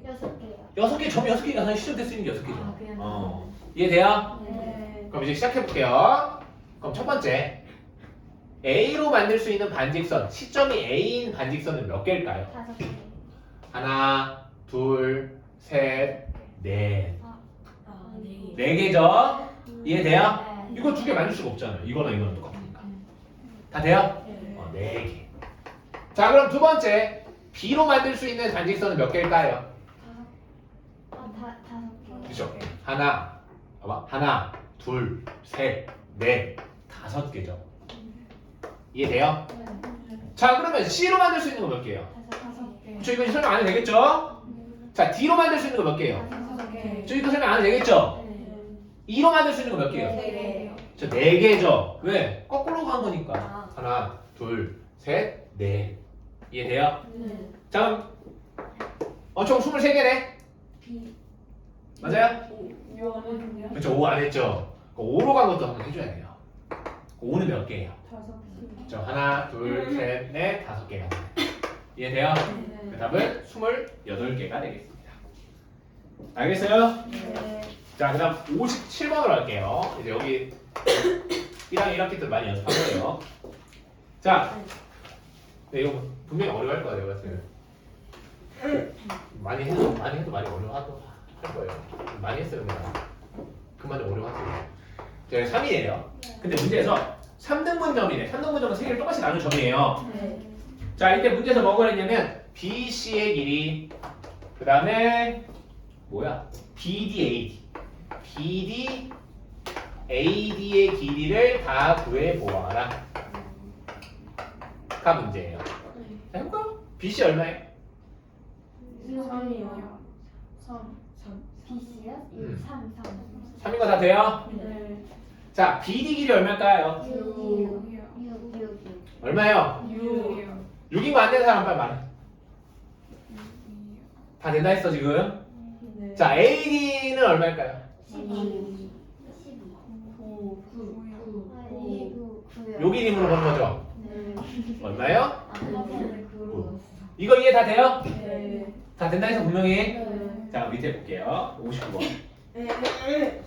여섯 개. 6개, 점이 6개가 시점될 수 있는 게 6개죠. 아, 그냥 이해돼요? 네. 그럼 이제 시작해 볼게요. 그럼 첫 번째 A로 만들 수 있는 반직선, 시점이 A인 반직선은 몇 개일까요? 다섯 개. 하나, 둘, 셋, 넷. 아, 네. 4개죠? 이해돼요? 네. 이거 두 개 만들 수가 없잖아요. 이거랑 이거랑 똑같으니까. 다 돼요? 네. 4개. 자, 그럼 두 번째 B로 만들 수 있는 반직선은 몇 개일까요? 다섯 개. 그죠? 하나, 봐봐. 하나, 둘, 셋, 넷, 5개죠. 이해돼요? 자, 그러면 C로 만들 수 있는 거 몇 개예요? 다섯 개. 저 이거 설명 안 해도 되겠죠? 자, D로 만들 수 있는 거 몇 개예요? 다섯 개. 저 이거 설명 안 해도 되겠죠? E로 만들 수 있는 거 몇 개예요? 네 개요. 저 4개죠? 왜? 거꾸로 간 거니까. 아. 하나, 둘, 셋, 넷. 이해돼요? 네. 자, 그럼 총 23개네? B. 맞아요? 요한은요? 그렇죠. 5 안 했죠? 5로 간 것도 한번 해줘야 돼요. 5는 몇 개예요? 다섯 개. 저 하나, 둘, 셋, 넷, 5개가. 이해돼요? 그 답은 28개가 되겠습니다. 알겠어요? 네. 자, 그 다음 57번으로 할게요. 이제 여기 1학년 1학기들 많이 연습한 거예요. 자, 네, 이거 분명히 어려워할 거야, 내가 봤을 때는. 많이 해도 많이 어려워할 거예요. 많이 했어요, 내가. 그만 어려워하세요. 제 3이에요. 근데 문제에서 3등분점이네. 3등분점은 3개를 똑같이 나눈 점이에요. 네. 자, 이때 문제에서 뭐가 그랬냐면 BC의 길이, 그 다음에 뭐야? BD, AD의 길이를 다 구해보아라. 가 문제예요. 자, 해볼까요? BC 얼마예요? 3이요. 3. B씨요? 음. 3. 3인 거 다 돼요? 네. 자, BD 길이 얼마일까요? 6. 얼마예요? 6. 6인 거 안 되는 사람 빨리 말해. 다 된다 했어 지금. 네. 자, AD는 얼마일까요? 12. 9. 9. 여기 님으로 보는 거죠? 네. 얼마예요? 아, 근데 그거 이거 이해 다 돼요? 네. 다 된다 해서 분명히. 네. 자, 밑에 볼게요. 59번. 네.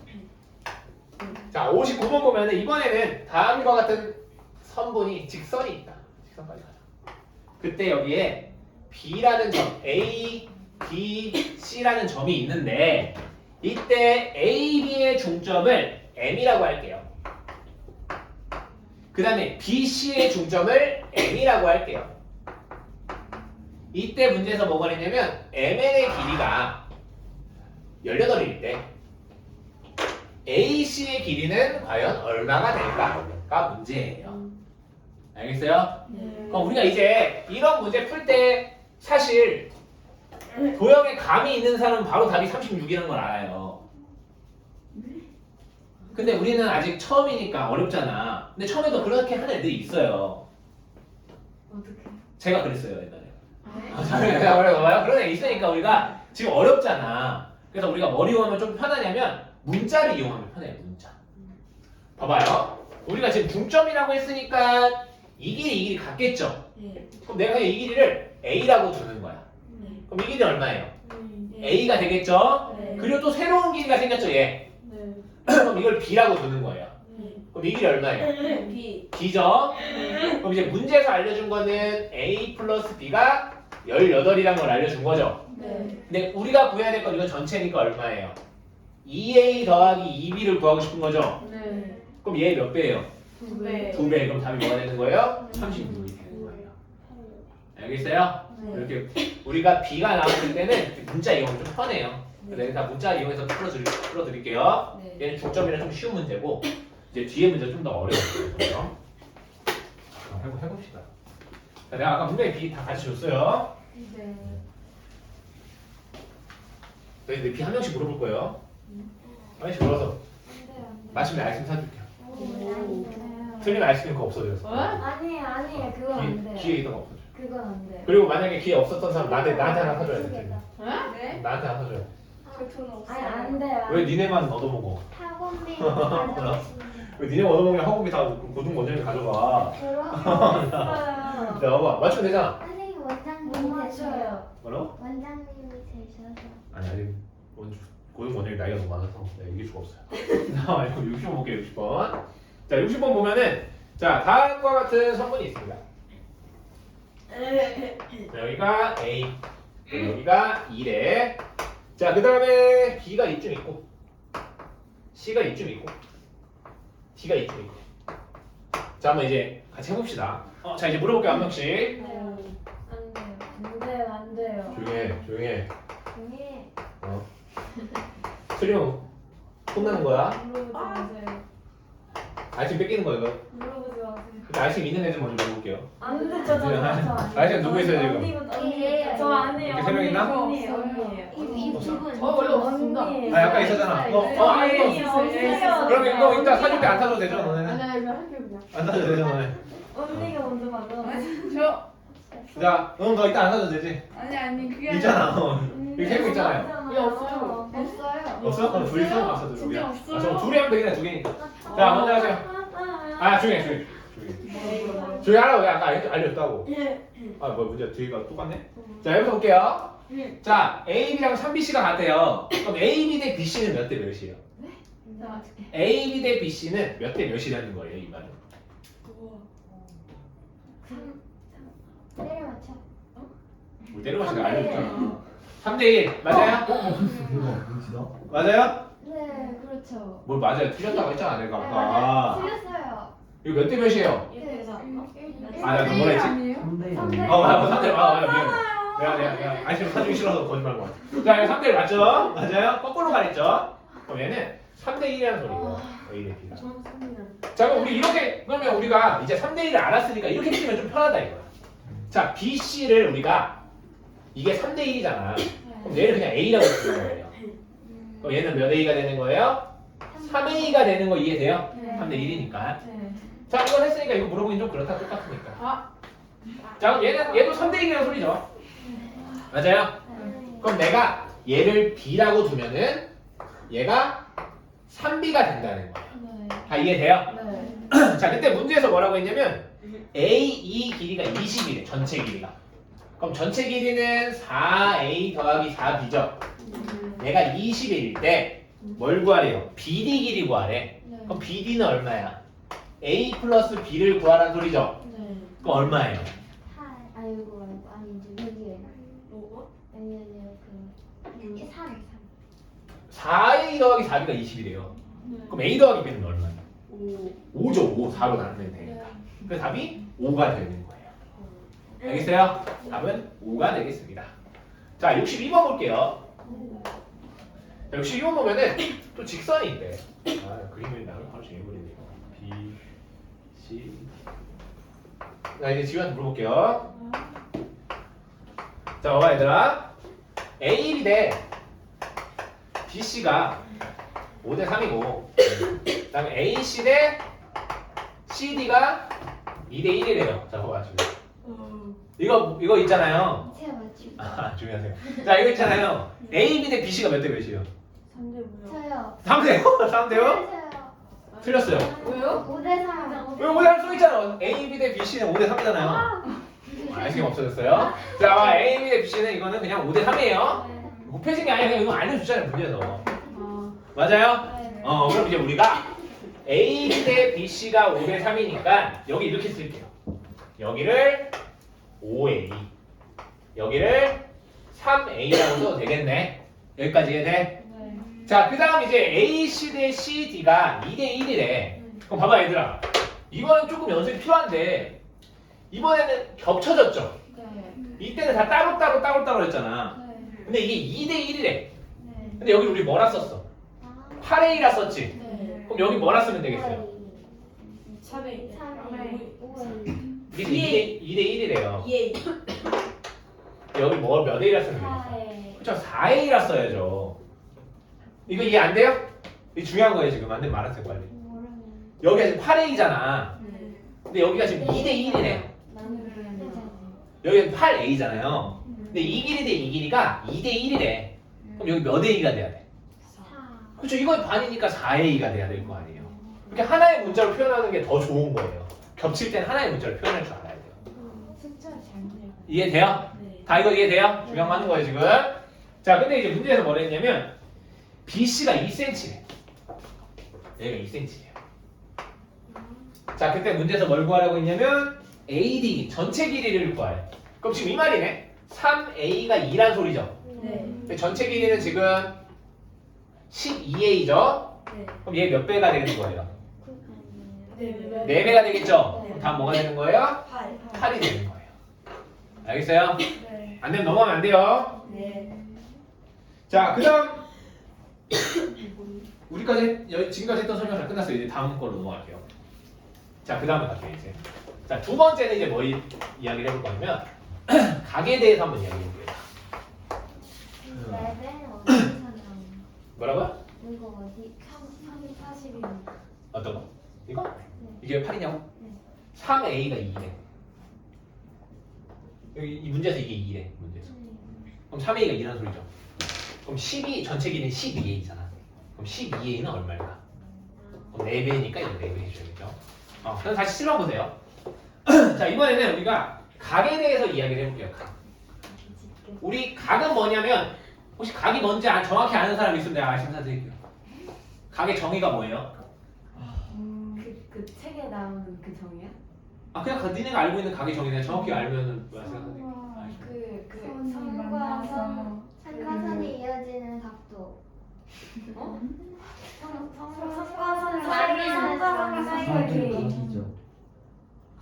자, 59번 보면은 이번에는 다음과 같은 선분이 직선이 있다. 직선까지 가자. 그때 여기에 B라는 점, A, B, C라는 점이 있는데 이때 A, B의 중점을 M이라고 할게요. 그 다음에 B, C의 중점을 N이라고 할게요. 이때 문제에서 뭐가 있냐면 MN의 길이가 18일일 때 AC의 길이는 과연 얼마가 될까가 문제예요. 알겠어요? 네. 그럼 우리가 이제 이런 문제 풀 때 사실 도형에 감이 있는 사람은 바로 답이 36이라는 걸 알아요. 근데 우리는 아직 처음이니까 어렵잖아. 근데 처음에도 그렇게 하는 애들이 있어요. 어떻게? 제가 그랬어요 옛날에. 제가 그래봐요. 그런 애 있으니까 우리가 지금 어렵잖아. 그래서 우리가 뭘 이용하면 좀 편하냐면 문자를 이용하면 편해요. 문자. 봐봐요. 우리가 지금 중점이라고 했으니까 이 길이 같겠죠. 네. 그럼 내가 이 길이를 A라고 두는 거야. 네. 그럼 이 길이 얼마예요? 네. A가 되겠죠? 네. 그리고 또 새로운 길이가 생겼죠, 얘. 네. 그럼 이걸 B라고 두는 거예요. 네. 그럼 이 길이 얼마예요? B. B죠? 그럼 이제 문제에서 알려준 거는 A 플러스 B가 18이라는 걸 알려준 거죠. 네. 근데 우리가 구해야 될 건 이건 전체니까 얼마예요? 2A 더하기 2B를 구하고 싶은 거죠? 네. 그럼 얘 몇 배예요? 2배. 2배. 그럼 답이 뭐가 되는 거예요? 36이 되는 거예요. 알겠어요? 네. 이렇게 우리가 B가 나왔을 때는 문자 이용은 좀 편해요. 그래서 다 문자 이용해서 풀어드릴게요. 네. 얘는 중점이라 좀 쉬운 문제고 이제 뒤에 문제 좀 더 어려운 거예요. 해봅시다. 자, 내가 아까 분명히 B 다 같이 줬어요. 네. 저희 B 한 명씩 물어볼 거예요. 한 명씩 물어서 안돼요 안돼. 마침내 아이스크림 사줄게요. 오. 틀리면 아이스크림 그거 없어져요. 아니에요 그건 안 돼요. 기회 있던 거 없어져. 그건 안 돼요. 그리고 만약에 기회 없었던 사람 나한테 하나 사줘야 돼. 네? 나한테 하나 사줘야 돼. 저돈 없어요. 아니 안 돼요. 왜 니네만 얻어먹어? 학원비 가져가시면 왜 니네 얻어먹으면 학원비 다 고등 원장이 가져가? 그럼 자, 봐봐. 맞추면 되잖아. 선생님 못 원장님이 맞춰요. 뭐라고? 원장님이 되셔서 아니 아직 고등 원장이 나이가 너무 많아서 내가 이길 수가 없어요. 자, 60번 볼게요. 60번. 자, 60번 보면은 자 다음과 같은 성분이 있습니다. 자, 여기가 A, 여기가 2래. 자, 그 다음에 B가 이쯤 있고, C가 이쯤 있고, D가 이쯤 있고. 자, 한번 이제 같이 해봅시다. 자, 이제 물어볼게요, 한 명씩. 안 돼요 안 돼요. 조용해. 조용히 틀리면 혼나는 거야. 물어보지 마세요. 아이스크림 뺏기는 거야, 이거. 물어보지 마세요. 근데 아이스크림 있는 애들 먼저 물어볼게요. 안 돼, 저 아이스크림 누구 있어요, 지금? 언니부터 언니예요. 저 아니에요. 이렇게 세 명 있나? 언니예요. 이분 원래 없습니다. 아, 아까 있었잖아. 없어요. 그럼 이거 이따 사줄게, 안 사줘도 되죠, 너네는? 아니야 이거 할게요 그냥. 안 사줘도 되죠, 너네? 언니가 먼저 받아. 저 자, 너 이따 안 사줘도 되지? 아니 그게 있잖아. 여기 세명 있잖아요. 예, 없어요. 없어요. 없어? 그럼 둘이 써? 없어, 둘이. 진짜 아, 없어요. 그럼 둘이 하면 되겠네, 두 개니까. 자, 먼저 하세요. 아, 조용히. 조용히 하라고 내가 아까 알려줬다고. 아, 뭐 문제 뒤가 똑같네? 자, 여기서 볼게요. 자, AB랑 3BC가 같대요. 그럼 AB 대 BC는 몇 대 몇이에요? AB 대 BC는 몇 대 몇이라는 거예요, 이 말은? 때려 맞춰. 뭘 때려봐, 제가 알려줬잖아. 3대1 맞아요? 맞아요? 네, 그렇죠. 뭘 맞아요? 틀렸다고 했잖아, 내가 아까. 틀렸어요. 이거 몇 대 몇이에요? 아, 내가 뭐라 했지? 아니에요? 3대. 맞아, 3대1. 미안해. 내가 아이스크림 사주기 싫어서 거짓말 한 거야. 자, 이거 3대1 맞죠? 맞아요? 거꾸로 가랬죠? 그럼 얘는 3대1이라는 소리고 A 대 B가. 자, 그럼 우리 이렇게, 그러면 우리가 이제 3대1을 알았으니까 이렇게 쓰면 좀 편하다 이거야. 자, B, C를 우리가 이게 3대1이잖아. 그럼 얘를 그냥 A라고 부르는 거예요. 그럼 얘는 몇 A가 되는 거예요? 3A가 되는 거 이해돼요? 네. 3대 1이니까. 네. 자, 이걸 했으니까 이거 물어보긴 좀 그렇다, 똑같으니까. 자, 그럼 얘도 3대 1이라는 소리죠. 맞아요? 그럼 내가 얘를 B라고 두면은 얘가 3B가 된다는 거예요. 네. 다 이해돼요? 네. 자, 그때 문제에서 뭐라고 했냐면 A2 길이가 20이래, 전체 길이가. 그럼 전체 길이는 4A 더하기 4B죠. 얘가 21일 때 뭘 구하래요? BD 길이 구하래. 그럼 BD는 얼마야? A 플러스 B를 구하라는 소리죠. 네. 그럼 얼마예요? 8. 아이고 아니지 6이에요. 아니요 그 3. 4a 더하기 4b가 20이래요. 그럼 a 더하기 b는 얼마예요? 5죠. 5. 4로 나누면 돼. 그래서 답이 5가 되는 거예요. 알겠어요? 답은 5가 되겠습니다. 자, 62번 볼게요. 자, 62번 보면은 또 직선이 있대. 아, 그림을 나를 바로 정해버리네요. B, C. 자, 이제 지우한테 물어볼게요. 자, 봐봐 얘들아. A1 대 BC가 5대 3이고 그 다음에 AC 대 CD가 2대 1이래요. 자, 봐봐 지금. 이거 있잖아요. 제가 맞추고. 아, 조용하세요. 자, 이거 있잖아요. AB 대 BC가 몇 대 몇이에요? 3대 뭐야? 저요. 3대요? 3대요? 저요. 틀렸어요. 왜요? 5대 3. 왜 5대 3 써있잖아. AB 대 BC는 5대 3이잖아요. 아시금 없어졌어요. 자, 봐, AB 대 BC는 이거는 그냥 5대 3이에요. 곱해진 게 아니라 그냥 이거 알려주잖아요, 문제에서. 맞아요? 그럼 이제 우리가 AB 대 BC가 5대 3이니까 여기 이렇게 쓸게요. 여기를 5A, 여기를 3A라고 써도 되겠네. 여기까지 이해돼? 자, 그 다음 이제 AC 대 CD가 2대 1이래. 그럼 봐봐 얘들아. 이거는 조금 연습이 필요한데 이번에는 겹쳐졌죠? 이때는 다 따로따로 했잖아. 근데 이게 2대 1이래. 근데 여기 우리 뭐라 썼어? 8A라 썼지? 그럼 여기 뭐라 쓰면 되겠어요? 3대 이게 2대 1이래요. 2A. 여기 몇 A라 쓰면 되겠어요? 그렇죠. 4A라 써야죠. 이거 이해 안 돼요? 이게 중요한 거예요 지금. 안 되면 말하세요 빨리. 여기가 지금 8A잖아. 근데 여기가 지금 2대 1이래. 여기는 8A잖아요. 근데 이 길이 대 이 길이가 2대 1이래. 그럼 여기 몇 A가 돼야 돼? 그렇죠. 이건 반이니까 4A가 돼야 될 거 아니에요. 이렇게 하나의 문자로 표현하는 게 더 좋은 거예요. 겹칠 땐 하나의 문자로 표현할 줄 알아야 돼요. 숫자를 잘못해요. 이해돼요? 다 이거 이해돼요? 중요한 거 하는 거예요 지금. 자, 근데 이제 문제에서 뭐라 했냐면 BC가 2cm래. 얘가 2cm예요. 자, 그때 문제에서 뭘 구하라고 했냐면 AD 전체 길이를 구하래. 그럼 지금 이 말이네. 3A가 2란 소리죠. 근데 전체 길이는 지금 12A죠. 그럼 얘 몇 배가 되는 거예요? 4배가 되겠죠? 그럼 다음 뭐가 되는 거예요? 8이 되는 거예요. 알겠어요? 안 되면 넘어가면 안 돼요. 자, 그 다음 지금까지 했던 설명 다 끝났어요. 이제 다음 걸로 넘어갈게요. 자, 그 다음에 갈게요 이제. 자, 두 번째는 이제 뭐 이야기를 해볼 거냐면 각에 대해서 한번 이야기해 볼게요. 뭐라고요? 이거 어디? 40이 어떤 거? 이거? 이게 8이냐고? 3A가 2래. 여기 이 문제에서 이게 2래. 문제에서. 그럼 3A가 2라는 소리죠. 그럼 12 전체 길이는 12A잖아. 그럼 12A는 얼마일까? 그럼 4배니까 이거 4배 해줘야겠죠. 그럼 다시 실험 보세요. 자, 이번에는 우리가 각에 대해서 이야기를 해볼게요. 각. 우리 각은 뭐냐면 혹시 각이 뭔지 정확히 아는 사람 있으면 내가 말씀 드릴게요. 각의 정의가 뭐예요? 그 책에 나오는 그 정의야? 그냥 니네가 알고 있는 각의 정의 내가 정확히 알면은 뭐야 생각하는데. 그 선이 선과 만나서. 선 삼각선이 이어지는 각도. 선과 선 사이에 선과 선 사이의 길이.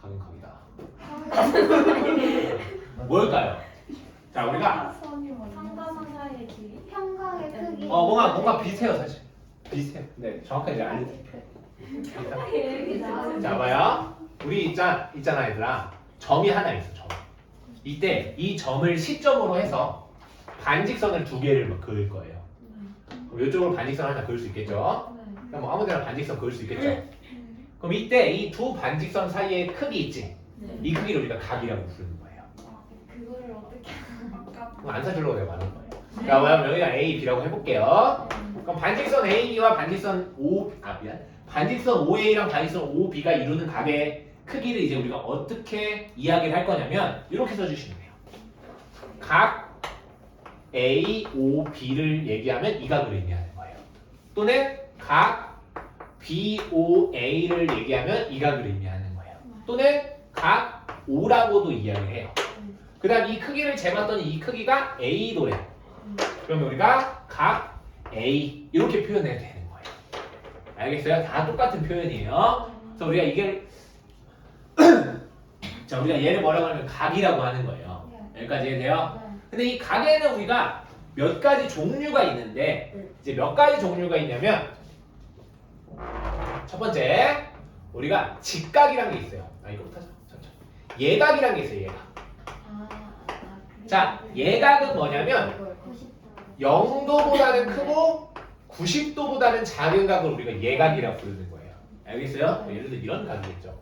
각은 각이다. 뭘까요? 자, 우리가 선과 선 사이의 길이? 평각의 크기. 뭔가 비슷해요 사실. 비슷해요. 네, 정확하게 이제 알려드릴게요. 자, 봐요. 우리 있잖아 얘들아. 점이 하나 있어. 점. 이때 이 점을 시점으로 해서 반직선을 2개를 그을 거예요. 그럼 이쪽으로 반직선 하나 그을 수 있겠죠? 그럼 뭐 아무데나 반직선 그을 수 있겠죠? 그럼 이때 이 두 반직선 사이의 크기 있지? 이 크기를 우리가 각이라고 부르는 거예요. 그거를 어떻게 그럼 안 사주려고 내가 말한 거예요. 자, 그럼 여기가 A, B라고 해볼게요. 그럼 반직선 AB와 반직선 반직선 OA랑 반직선 OB가 이루는 각의 크기를 이제 우리가 어떻게 이야기를 할 거냐면 이렇게 써주시면 돼요. 각 AOB를 얘기하면 이 각을 의미하는 거예요. 또는 각 BOA를 얘기하면 이 각을 의미하는 거예요. 또는 각 O라고도 이야기를 해요. 그 다음 이 크기를 재봤더니 이 크기가 A도래. 그러면 우리가 각 A 이렇게 표현해도 되는 거예요. 알겠어요? 다 똑같은 표현이에요. 그래서 우리가 이게 자 우리가 얘를 뭐라고 하면 각이라고 하는 거예요. 여기까지 이해돼요? 근데 이 각에는 우리가 몇 가지 종류가 있는데 이제 몇 가지 종류가 있냐면 첫 번째 우리가 직각이라는 게 있어요. 이거부터 하자. 예각이라는 게 있어요. 예각. 자, 예각은 뭐냐면 0도보다는 크고 90도보다는 작은 각을 우리가 예각이라고 부르는 거예요. 알겠어요? 예를 들어 이런 각이겠죠.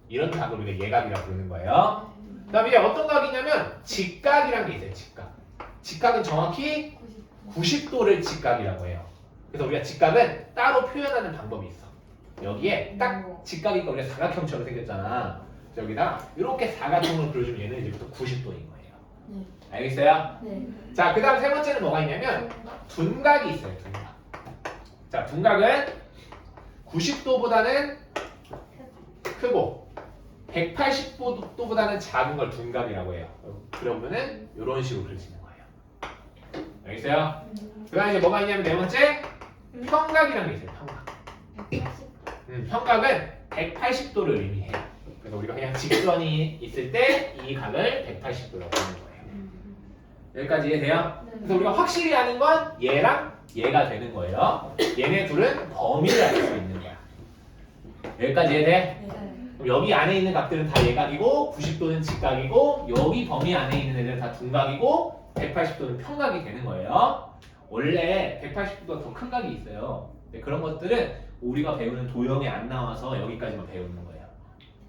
이런 각을 우리가 예각이라고 부르는 거예요. 그 다음에 이제 어떤 각이냐면 직각이라는 게 있어요. 직각. 직각은 정확히 90도를 직각이라고 해요. 그래서 우리가 직각은 따로 표현하는 방법이 있어. 여기에 딱 직각이 있고 우리가 사각형처럼 생겼잖아. 그래서 여기다 이렇게 사각형으로 그려주면 얘는 이제부터 90도인 거예요. 네. 알겠어요? 네. 자, 그 다음 세 번째는 뭐가 있냐면 둔각이 있어요. 둔각. 자, 둔각은 90도보다는 크고 180도보다는 작은 걸 둔각이라고 해요. 그러면은 이런 식으로 그려지는 거예요. 알겠어요? 그 다음에 이제 뭐가 있냐면 네 번째 평각이라는 게 있어요. 평각. 평각은 180도를 의미해요. 그래서 우리가 그냥 직선이 있을 때 이 각을 180도라고 하는 거예요. 여기까지 이해돼요? 그래서 우리가 확실히 아는 건 얘랑 얘가 되는 거예요. 얘네 둘은 범위를 알 수 있는 거야. 여기까지 이해돼? 그럼 여기 안에 있는 각들은 다 예각이고 90도는 직각이고 여기 범위 안에 있는 애들은 다 둔각이고 180도는 평각이 되는 거예요. 원래 180도가 더 큰 각이 있어요. 근데 그런 것들은 우리가 배우는 도형에 안 나와서 여기까지만 배우는 거예요.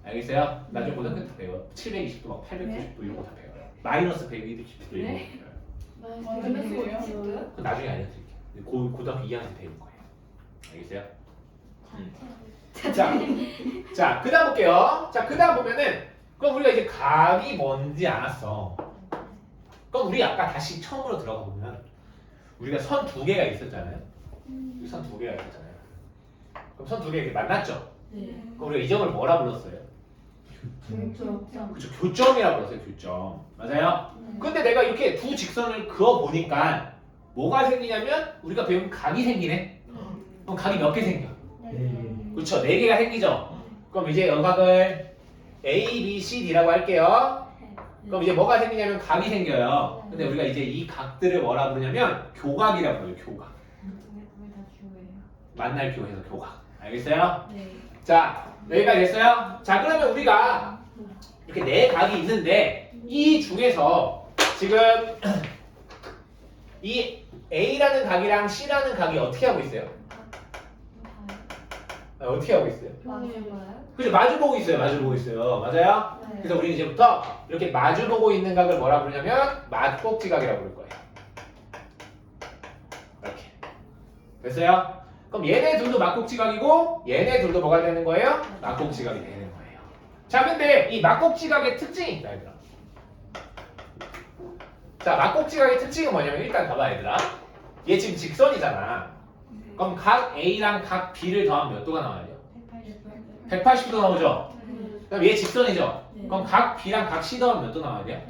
알겠어요? 나중에 고등학교 때 배워요. 720도 막 890도 이런 거 다 배워요. 마이너스 120도 이런 거 배워요. 그거 나중에 알려드릴게요. 고등학교 2학년 때 배운 거예요. 알겠어요? 자, 그 다음 볼게요. 자, 그 다음 보면은, 그럼 우리가 이제 각이 뭔지 알았어. 그럼 우리 아까 다시 처음으로 들어가 보면, 우리가 선 두 개가 있었잖아요. 선 두 개가 있었잖아요. 그럼 선 두 개 이렇게 만났죠? 네. 그럼 우리가 이 점을 뭐라 불렀어요? 그쵸, 교점이라고 불렀어요, 교점. 맞아요? 근데 내가 이렇게 두 직선을 그어 보니까, 뭐가 생기냐면, 우리가 배운 각이 생기네? 그럼 각이 몇 개 생겨? 그렇죠. 4개가 생기죠. 그럼 이제 연각을 A, B, C, D라고 할게요. 그럼 이제 뭐가 생기냐면 각이 생겨요. 근데 우리가 이제 이 각들을 뭐라 부르냐면 교각이라고 불러요. 교각. 만날 교해서 교각. 알겠어요? 네. 자, 여기까지 됐어요? 자, 그러면 우리가 이렇게 4각이 있는데 이 중에서 지금 이 A라는 각이랑 C라는 각이 어떻게 하고 있어요? 어떻게 하고 있어요? 그죠? 마주보고 있어요. 마주보고 있어요. 맞아요? 그래서 우리는 이제부터 이렇게 마주보고 있는 각을 뭐라 부르냐면 맞꼭지각이라고 부를 거예요. 이렇게. 됐어요? 그럼 얘네 둘도 맞꼭지각이고 얘네 둘도 뭐가 되는 거예요? 맞꼭지각이 되는 거예요. 자, 근데 이 맞꼭지각의 특징이 있다, 얘들아. 자, 맞꼭지각의 특징은 뭐냐면 일단 봐봐, 얘들아. 얘 지금 직선이잖아. 그럼 각 A랑 각 B를 더하면 몇 도가 나와야 돼요? 180도 나오죠? 그럼 얘 직선이죠? 그럼 각 B랑 각 C 더하면 몇 도 나와야 돼요?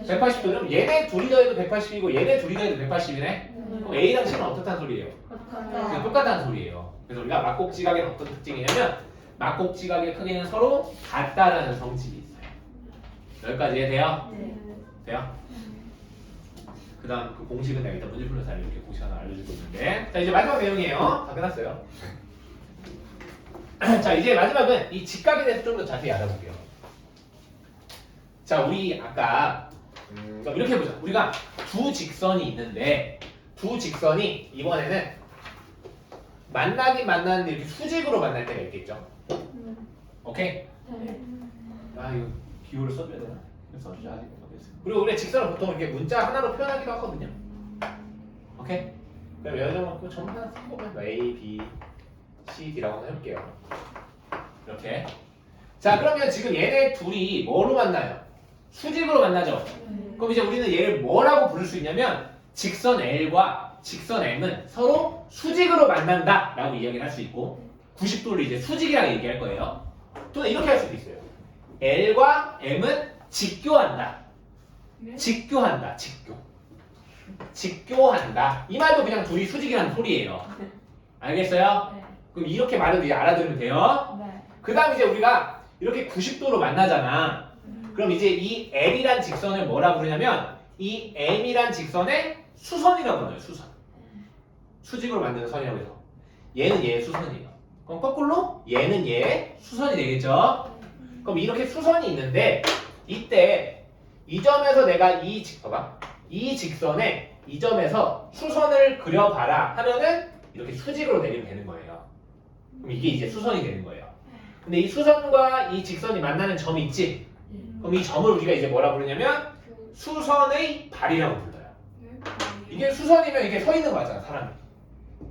180도면 얘네 둘이 더해도 180이고 얘네 둘이 더해도 180이네? 그럼 A랑 C는 어떻다는 소리예요? 그냥 똑같다는 소리예요. 그래서 우리가 막곡지각의 어떤 특징이냐면 막곡지각의 크기는 서로 같다라는 성질이 있어요. 여기까지 이해돼요? 돼요? 그 다음 그 공식은 내가 일단 문제 풀면서 이렇게 공식 하나 알려주고 있는데 자 이제 마지막 내용이에요. 다 끝났어요. 자 이제 마지막은 이 직각에 대해서 좀 더 자세히 알아볼게요. 자 우리 아까 그럼 이렇게 해보자. 우리가 두 직선이 있는데 두 직선이 이번에는 만나긴 만나는데 이렇게 수직으로 만날 때가 있겠죠. 오케이? 아 이거 기호를 써줘야 되나? 써주자 아직 모르겠어요. 그리고 우리 직선을 보통 이렇게 문자 하나로 표현하기도 하거든요. 오케이? 그럼 여러분 전부 다 써보면 A, B, C, D라고 해볼게요. 이렇게. 자 그러면 지금 얘네 둘이 뭐로 만나요? 수직으로 만나죠? 그럼 이제 우리는 얘를 뭐라고 부를 수 있냐면 직선 L과 직선 M은 서로 수직으로 만난다 라고 이야기를 할 수 있고 90도를 이제 수직이라고 얘기할 거예요. 또는 이렇게 할 수도 있어요. L과 M은 직교한다. 직교한다. 직교한다. 이 말도 그냥 둘이 수직이라는 소리예요. 알겠어요? 네. 그럼 이렇게 말해도 이제 알아들으면 돼요. 네. 그 다음 이제 우리가 이렇게 90도로 만나잖아. 그럼 이제 이 L이란 직선을 뭐라 부르냐면 이 M이란 직선의 수선이라고 불러요. 수선. 수직으로 만드는 선이라고 해서 얘는 얘의 수선이에요. 그럼 거꾸로 얘는 얘의 수선이 되겠죠. 그럼 이렇게 수선이 있는데 이때 이 점에서 내가 이 직선에 이 점에서 수선을 그려봐라 하면은 이렇게 수직으로 내리면 되는 거예요. 그럼 이게 이제 수선이 되는 거예요. 근데 이 수선과 이 직선이 만나는 점이 있지? 그럼 이 점을 우리가 이제 뭐라 부르냐면 수선의 발이라고 불러요. 이게 수선이면 이게 서 있는 거잖아, 사람이.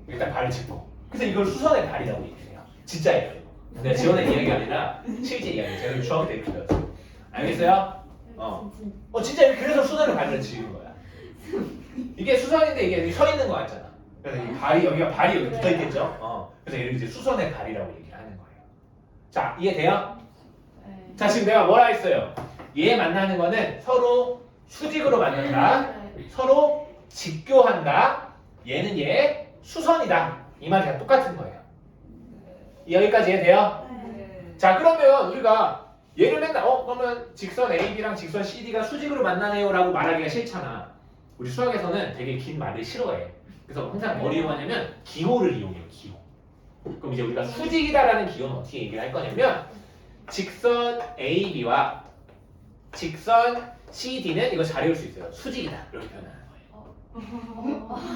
일단 발을 짚고. 그래서 이걸 수선의 발이라고 얘기해요. 진짜예요. 이거. 내가 지어낸 이야기가 아니라 실제 이야기. 제가 중학교 때 이렇게 배웠어요. 알겠어요? 진짜 그래서 수선의 발을 지은 거야. 이게 수선인데 이게 서 있는 거 같잖아. 그래서 이 발이 여기가 발이 여기 붙어 있겠죠? 그래서 얘를 이제 수선의 발이라고 얘기를 하는 거예요. 자, 이해돼요? 네. 자, 지금 내가 뭐라 했어요? 얘 만나는 거는 서로 수직으로 만난다. 서로 직교한다. 얘는 얘 수선이다. 이 말이 다 똑같은 거예요. 여기까지 이해돼요? 네. 자, 그러면 우리가 얘를 맨날 그러면 직선 AB랑 직선 CD가 수직으로 만나네요 라고 말하기가 싫잖아. 우리 수학에서는 되게 긴 말을 싫어해. 그래서 항상 뭘 이용하냐면 기호를 이용해요. 기호. 그럼 이제 우리가 수직이다라는 기호는 어떻게 얘기를 할 거냐면 직선 AB와 직선 CD는 이거 잘 외울 수 있어요. 수직이다. 이렇게 표현하는 거예요.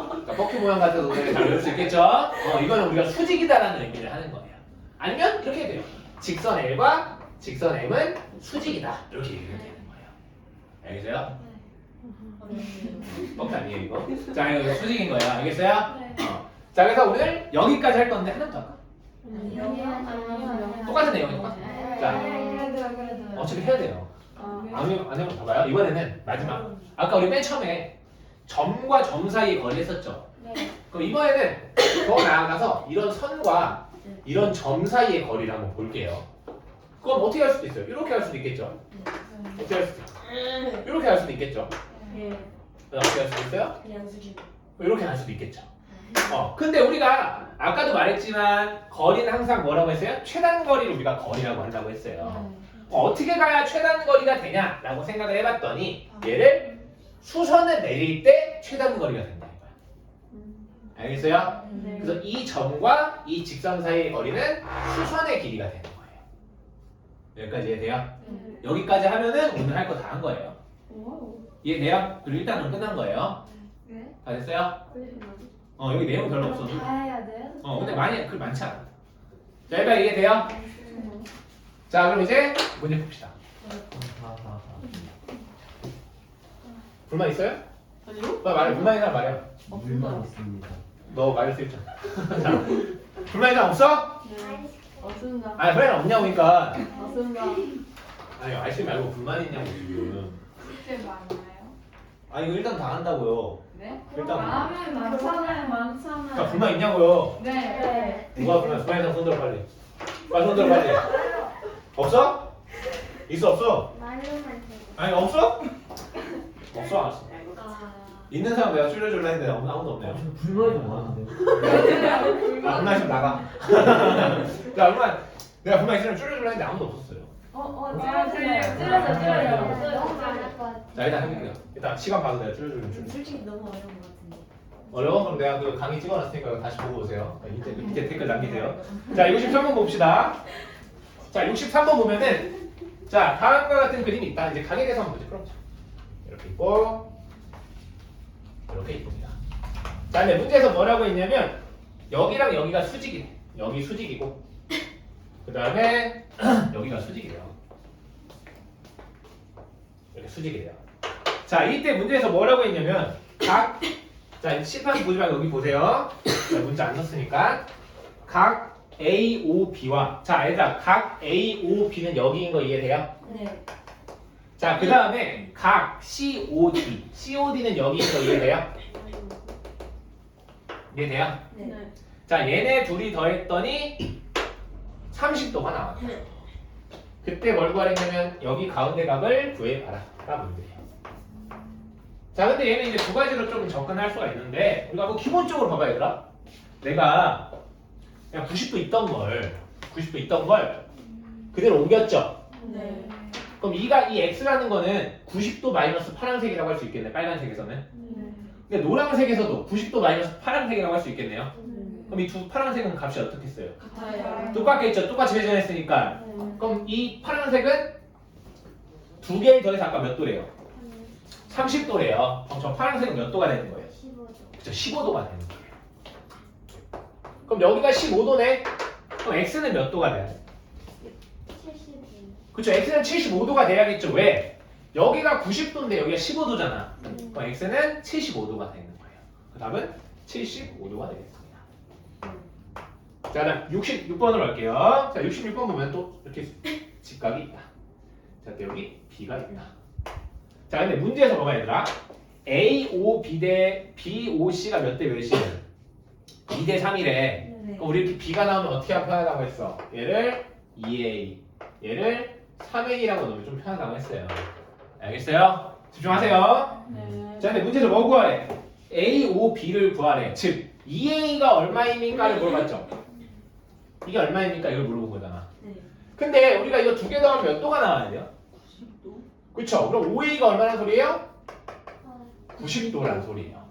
그러니까 뻑큐 모양 같아서 우리가 잘 외울 수 있겠죠? 이거는 우리가 수직이다라는 의미를 하는 거예요. 아니면 이렇게 돼요. 직선 L과 직선 M은 수직이다. 이렇게 얘기를 되는 거예요. 알겠어요? 뻑큐 아니에요 이거? 자, 이거 수직인 거예요. 알겠어요? 네. 자, 그래서 오늘 여기까지 할 건데 하나 더 할까? 똑같은 내용이 똑같아. 자, 그래도. 어차피 해야 돼요. 안 해보면 봐봐요. 이번에는 마지막. 아까 우리 맨 처음에 점과 점 사이의 거리 했었죠. 그럼 이번에는 더 나아가서 이런 선과 이런 점 사이의 거리를 한번 볼게요. 그럼 어떻게 할 수도 있어요. 이렇게 할 수도 있겠죠. 어떻게 할 수도 있어요. 이렇게 할 수도 있겠죠. 어떻게 할 수도 있어요. 이렇게 할 수도 있겠죠. 근데 우리가 아까도 말했지만 거리는 항상 뭐라고 했어요? 최단 거리를 우리가 거리라고 한다고 했어요. 어떻게 가야 최단 거리가 되냐라고 생각을 해봤더니 얘를 수선을 내릴 때 최단 거리가 된다 이거야. 알겠어요? 그래서 이 점과 이 직선 사이의 거리는 수선의 길이가 되는 거예요. 여기까지 이해돼요? 여기까지 하면은 오늘 할 거 다 한 거예요. 이해돼요? 그리고 일단은 끝난 거예요. 다 됐어요? 여기 내용 별로 없어. 다 해야 돼요? 근데 많지 않아. 자, 여기까지 이해돼요? 자, 그럼 이제 문제 봅시다. 불만 있어요? 아니요? 말해. 불만 있는 사람 말해요. 물만 없습니다. 너 말할 수 있잖아. 자, 불만 있는 사람 없어? 없습니다. 아니, 불만 없냐고 그러니까. 없습니다. 아니, 알지 말고 불만 있냐고 지금. 숙제 많아요? 아니, 이거 일단 다 한다고요. 네? 일단 안 하면 많잖아요. 그러니까 불만 있냐고요. 네. 누가 불만 있는 손 들어 빨리. 빨리 손 들어 빨리. 없어? 있어 없어? 아니, 없어? 없어 안 왔어. 있는 사람 내가 줄여줄라 했는데 아무도 없네요. 불만이 많은데. 불만 있으면 나가. 자, 내가 불만 있으면 줄여줄라 했는데 아무도 없었어요. 자, 일단 해볼게요. 일단 시간 봐서 내가 줄여주면 줄여. 솔직히 너무 어려운 것 같은데. 어려워? 그럼 내가 그 강의 찍어놨으니까 다시 보고 오세요. 밑에 댓글 남기세요. 자, 63번 봅시다. 자, 63번 보면은 자, 다음과 같은 그림이 있다. 이제 가격에서 한번 보죠. 그럼 이렇게 있고 이렇게 있습니다. 자, 근데 문제에서 뭐라고 했냐면 여기랑 여기가 수직이네. 여기 수직이고 그 다음에 여기가 수직이래요. 이렇게 수직이래요. 자, 이때 문제에서 뭐라고 했냐면 자, 실판 보지 말고 여기 보세요. 자, 문제 안 썼으니까 각 AOB와 자, 얘들아 각 AOB는 여기인 거 이해돼요? 네. 자, 그 다음에 각 COD는 여기인 거 이해돼요? 이해돼요? 네. 자, 얘네 둘이 더했더니 30도가 나왔다. 그 그때 뭘 구하랬냐면 여기 가운데 값을 구해봐라 가 문제예요. 자 근데 얘는 이제 두 가지로 좀 접근할 수가 있는데 우리가 뭐 기본적으로 봐봐 얘들아. 내가 그냥 90도 있던 걸 그대로 옮겼죠. 네. 그럼 이 x라는 거는 90도 마이너스 파란색이라고 할 수 있겠네. 빨간색에서는. 네. 근데 노란색에서도 90도 마이너스 파란색이라고 할 수 있겠네요. 네. 그럼 이 두 파란색은 값이 어떻게 써요? 같아요. 똑같겠죠. 똑같이 배정했으니까. 네. 그럼 이 파란색은 두 개를 더해서 아까 몇 도래요? 30도래요. 그럼 저 파란색은 몇 도가 되는 거예요? 15도. 그쵸, 15도가 되는 거예요. 그럼 여기가 15도네? 그럼 x는 몇 도가 돼야 돼? 75. 그쵸, x는 75도가 돼야겠죠. 왜? 여기가 90도인데 여기가 15도잖아. 그럼 x는 75도가 되는 거예요. 그 답은 75도가 되겠습니다. 자, 다음 66번으로 갈게요. 자, 66번 보면 또 이렇게 직각이 있다. 자, 또 여기 b가 있다. 자, 근데 문제에서 뭐가 얘들아? AOB 대 BOC가 몇 대 몇이에요? 2대 3이래. 그럼 우리 이렇게 b가 나오면 어떻게 표현하라고 했어? 얘를 2a, 얘를 3a라고 넣으면 좀 편하다고 했어요. 알겠어요? 집중하세요. 네. 자, 근데 문제에서 뭐 구하래? AOB를 구하래. 즉 2a가 얼마입니까를 물어봤죠. 이게 얼마입니까? 이걸 물어본 거잖아. 네. 근데 우리가 이거 두 개 더하면 몇 도가 나와야 돼요? 90도. 그쵸? 그럼 5a가 얼마나 소리예요? 어, 90도라는 소리예요.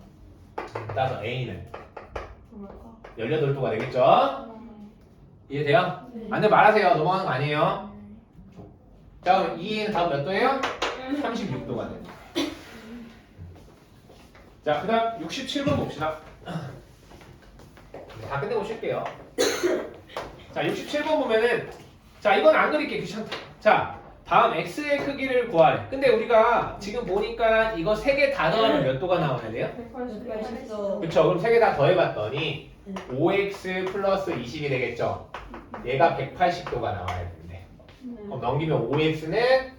따라서 a는 뭐랄까? 18도가 되겠죠? 이해돼요? 네. 안 돼 말하세요. 넘어가는 거 아니에요. 자, 그럼 2a는 다음 몇 도예요? 36도가 되는 거예요. 자, 그 다음 67번 봅시다. 다 끝내고 쉴게요. 자, 67번 보면은 자, 이건 안 그릴게. 귀찮다. 자, 다음 x의 크기를 구하래. 근데 우리가 지금 보니까 이거 3개 다 더하면 몇 도가 나와야 돼요? 180도. 그쵸? 그럼 3개 다 더해봤더니 5x 플러스 20이 되겠죠? 얘가 180도가 나와야 되는데 그럼 넘기면 5x는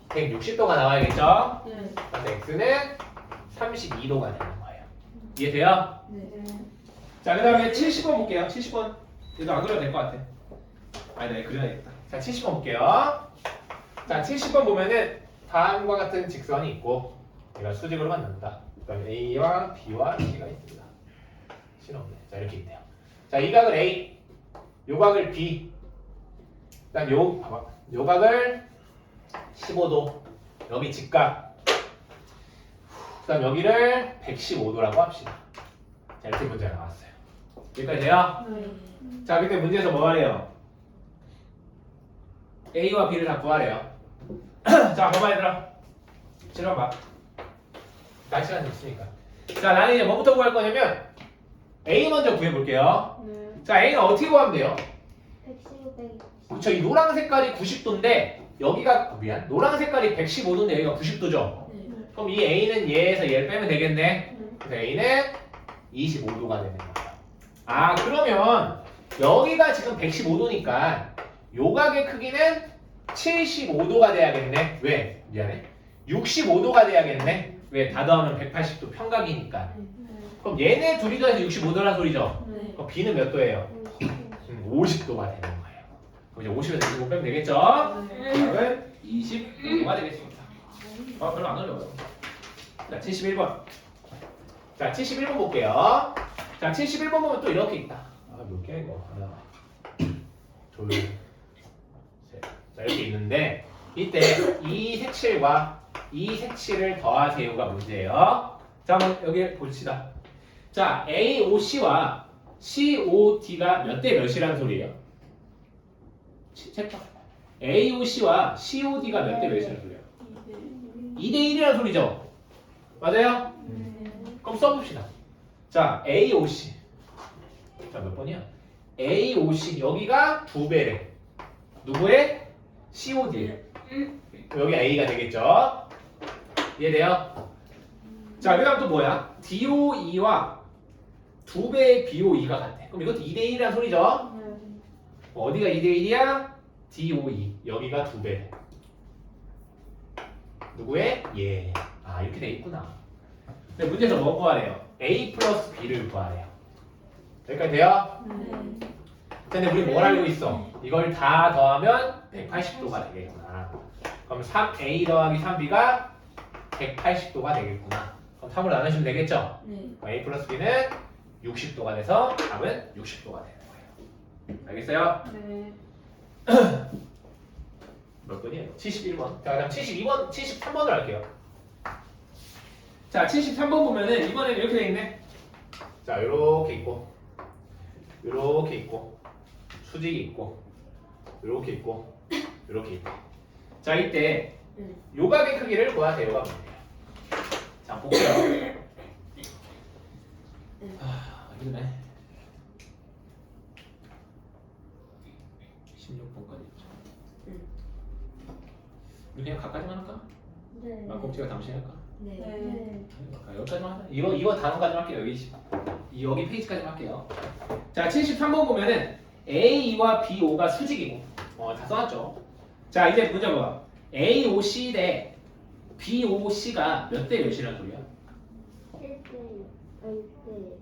160도가 나와야겠죠? 네. 그래서 x는 32도가 되는 거예요. 이해돼요? 네. 자, 그 다음에 70번 볼게요. 70번. 얘도 안 그려도 될 것 같아. 아니다, 얘 그려야겠다. 자, 70번 볼게요. 자, 70번 보면은 다음과 같은 직선이 있고 얘가 수직으로 만난다. 그 다음에 A와 B와 C가 있습니다. C는 없네. 자, 이렇게 있네요. 자, 이 각을 A, 요 각을 B, 그 다음 요 각을 15도, 여기 직각, 그 다음 여기를 115도라고 합시다. 자, 이렇게 문제가 나왔어요. 여기까지 돼요? 네. 자, 근데 문제에서 뭐 하래요? A와 B를 다 구하래요. 자, 봐봐 얘들아. 들어봐. 날 시간이 있으니까. 자, 나는 이제 뭐부터 구할 거냐면 A 먼저 구해볼게요. 네. 자, A는 어떻게 구하면 돼요? 115, 120. 그쵸, 이 노란 색깔이 90도인데 여기가 노란 색깔이 115도인데 여기가 90도죠. 네. 그럼 이 A는 얘에서 얘를 빼면 되겠네. 네. 그래서 A는 25도가 되는 거예요. 아, 그러면 여기가 지금 115도니까 요 각의 크기는 75도가 돼야겠네. 왜? 미안해. 65도가 돼야겠네. 왜? 다 더하면 180도 평각이니까. 그럼 얘네 둘이 더해서 65도란 소리죠. 네. 그럼 B는 몇 도예요? 50도가 되는 거예요. 그럼 이제 50에서 25 빼면 되겠죠? 답은 25도가 되겠습니다. 아, 별로 안 어려워요. 자, 71번. 자, 71번 볼게요. 자, 71번 보면 또 이렇게 있다. 아, 몇 개야 이거? 하나, 둘, 셋. 자, 이렇게 있는데 이때 이 색칠과 이 색칠을 더하세요가 문제예요. 자, 한번 여기 봅시다. 자, AOC와 COD가 몇 대 몇이라는 소리예요? 책봐. AOC와 COD가 몇 대 몇이라는 소리예요? 2대 1이라는 소리죠? 맞아요? 그럼 써봅시다. 자, AOC. 자, 몇 번이야? AOC. 여기가 2배래. 누구의? COD에. 여기 A가 되겠죠? 이해돼요? 자, 그 다음 또 뭐야? DOE와 2배의 BOE가 같대. 그럼 이것도 2대 1이라는 소리죠? 어디가 2대 1이야? DOE. 여기가 2배. 누구의? 예. 아, 이렇게 돼 있구나. 근데 문제에서 뭐 구하래요? A 플러스 B를 구하래요. 여기까지 돼요? 근데 우리 뭘 알고 있어? 이걸 다 더하면 180도가 되겠구나. 그럼 3a 더하기 3b가 180도가 되겠구나. 그럼 3으로 나누시면 되겠죠? 네. a 플러스 b는 60도가 돼서 답은 60도가 되는 거예요. 알겠어요? 네. 몇 번이에요? 71번. 자, 그다음 72번, 73번을 할게요. 자, 73번 보면은 이번에는 이렇게 돼 있네. 자, 요렇게 있고, 요렇게 있고, 수직이 있고, 요렇게 있고, 요렇게 있고. 자, 이때 요각의 크기를 구하세요. 요각 문제예요. 자, 볼게요. 힘드네. 16번까지 있죠. 우리 그냥 각까지만 할까? 네. 막꼭지가 잠시 할까? 네. 네. 여기까지만 하자. 이거 단원까지만 할게요. 여기 페이지까지만 할게요. 자, 73번 보면은 A2와 B5가 수직이고, 다 써놨죠. 자, 이제 문제 봐봐. AOC 대 BOC가 몇 대 몇이라는 소리야? 1대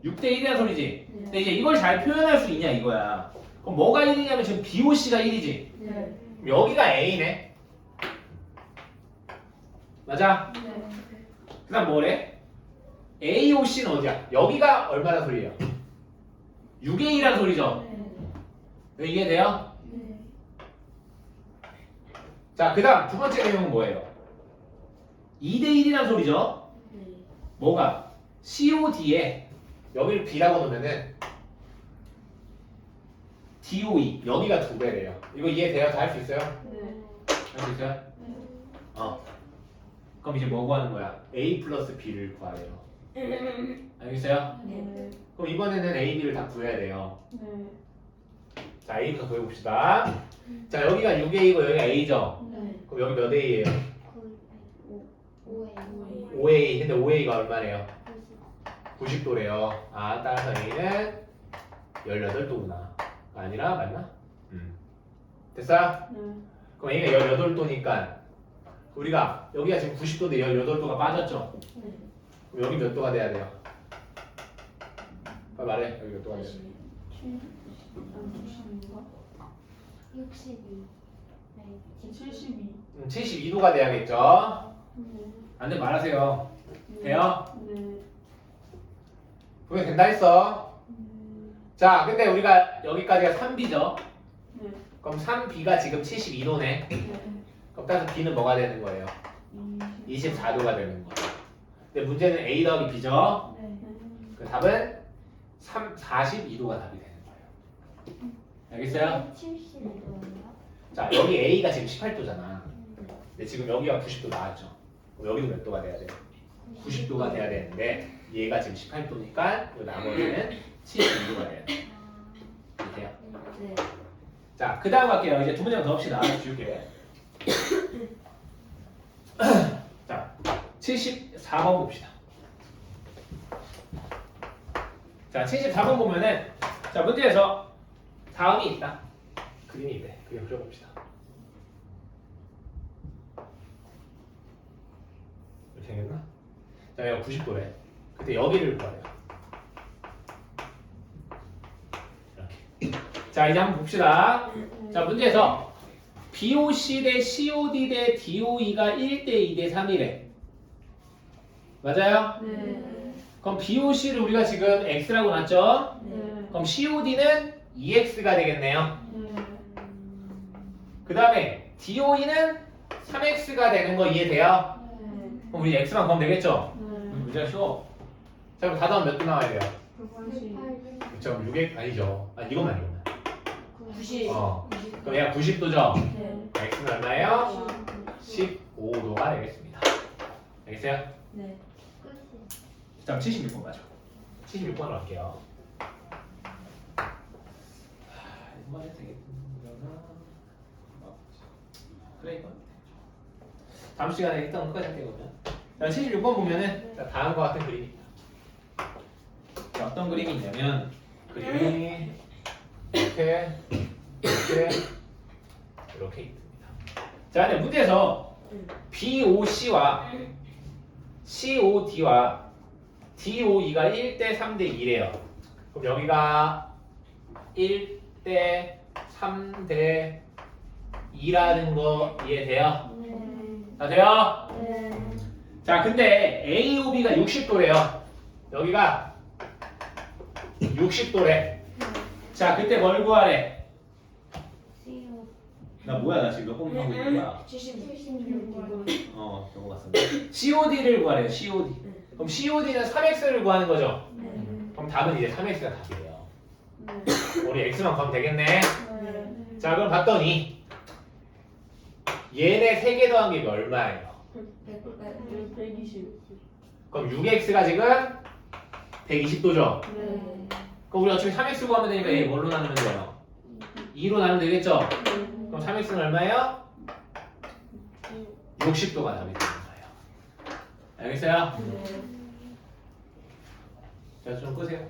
6대 1이라는 소리지. 근데 이제 이걸 잘 표현할 수 있냐 이거야. 그럼 뭐가 1이냐면 지금 BOC가 1이지. 네. 여기가 A네. 맞아? 네. 그 다음 뭐래? AOC는 어디야? 여기가 얼마나 소리예요? 6의 2라는 소리죠? 네. 이해돼요? 네. 자, 그 다음 두 번째 내용은 뭐예요? 2대 1이라는 소리죠? 네. 뭐가? COD에 여기를 B라고 놓으면은 DOE 여기가 2배래요. 이거 이해돼요? 다 할 수 있어요? 네. 할 수 있어요? 그럼 이제 뭐 구하는 거야? A 플러스 B를 구하래요. 알겠어요? 네. 그럼 이번에는 A, B를 다 구해야 돼요. 네. 자, A부터 구해봅시다. 자, 여기가 6A고 여기가 A죠? 네. 그럼 여기 몇 A예요? 5에 5A. 근데 5A가 얼마래요? 90도래요. 아, 따라서 A는 18도구나. 아니라 맞나? 됐어요? 네. 그럼 A가 18도니까 우리가 여기가 지금 90도인데 18도가 빠졌죠? 네. 그럼 여기 몇 도가 돼야 돼요? 빨리 말해. 여기 몇 도가 돼야 돼요? 62. 72. 72도가 돼야겠죠? 네. 안 되면 말하세요. 돼요? 네. 분명 된다 했어. 자, 근데 우리가 여기까지가 3B죠? 네. 그럼 3B가 지금 72도네. 네. 그럼 따라서 B는 뭐가 되는 거예요? 24도가 되는 거예요. 근데 문제는 A 더하기 B죠? 네. 그 답은 42도가 답이 되는 거예요. 알겠어요? 72도예요? 자, 여기 A가 지금 18도잖아. 근데 지금 여기가 90도 나왔죠? 그럼 여기도 몇 도가 돼야 돼요? 90도가 돼야 되는데 얘가 지금 18도니까 나머지는 72도가 돼야 돼요. 이해돼요? 네. 자, 그 다음 할게요. 이제 두 문제만 더 합시다. 줄게. 자, 74번 봅시다. 자, 74번 보면은 자, 문제에서 다음이 있다. 그림이 있대. 그림 그려봅시다. 이렇게 생겼나? 자, 여기가 90도래. 근데 여기를 구하래요. 이렇게. 자, 이제 한번 봅시다. 자, 문제에서 BOC 대 COD 대 DOE가 1대 2 대 3이래. 맞아요? 네. 그럼 BOC를 우리가 지금 X라고 놨죠? 네. 그럼 COD는 2X가 되겠네요. 네. 그 다음에 DOE는 3X가 되는 거 이해돼요? 네. 그럼 우리 X만 구하면 되겠죠? 네. 문제가 쉬워. 자, 그럼 다 더하면 몇 도 나와야 돼요? 180. 그쵸, 6X 아니죠. 아, 이것만. 90. 그럼 얘가 90도죠? 네. X는 얼마예요? 15도가 되겠습니다. 알겠어요? 네. 자, 76번 가죠. 76번으로 할게요. 이번에 되겠나? 그래, 이건. 다음 시간에 일단 끝까지 할게요, 그러면. 자, 76번 보면은 자, 다음과 같은 그림이 있다. 자, 어떤 그림이 있냐면 그림이 이렇게 이렇게 있습니다. 자, 근데 문제에서 BOC와 COD와 DOE가 1대 3대 2래요. 그럼 여기가 1대 대 3대 2라는 거 이해돼요? 네. 다 돼요? 네. 자, 근데 AOB가 60도래요. 여기가 60도래. 자, 그때 뭘 구하래? CO. 나 뭐야, 나 지금 몇 번 하고 있는 거야? 76. 저거 같습니다. COD를 구하래요, COD. 그럼 COD는 3x를 구하는 거죠? 네. 그럼 답은 이제 3x가 답이에요. 네. 우리 x만 구하면 되겠네. 네. 자, 그럼 봤더니 얘네 3개 더한 게 얼마예요? 120. 그럼 6x가 지금 120도죠? 네. 그럼 우리 어차피 3x 구하면 되니까 얘 뭘로 나누면 돼요? 2로 나누면 되겠죠? 그럼 3x는 얼마예요? 60도가 답이 되는 거예요. 알겠어요? 네. 자, 좀 끄세요.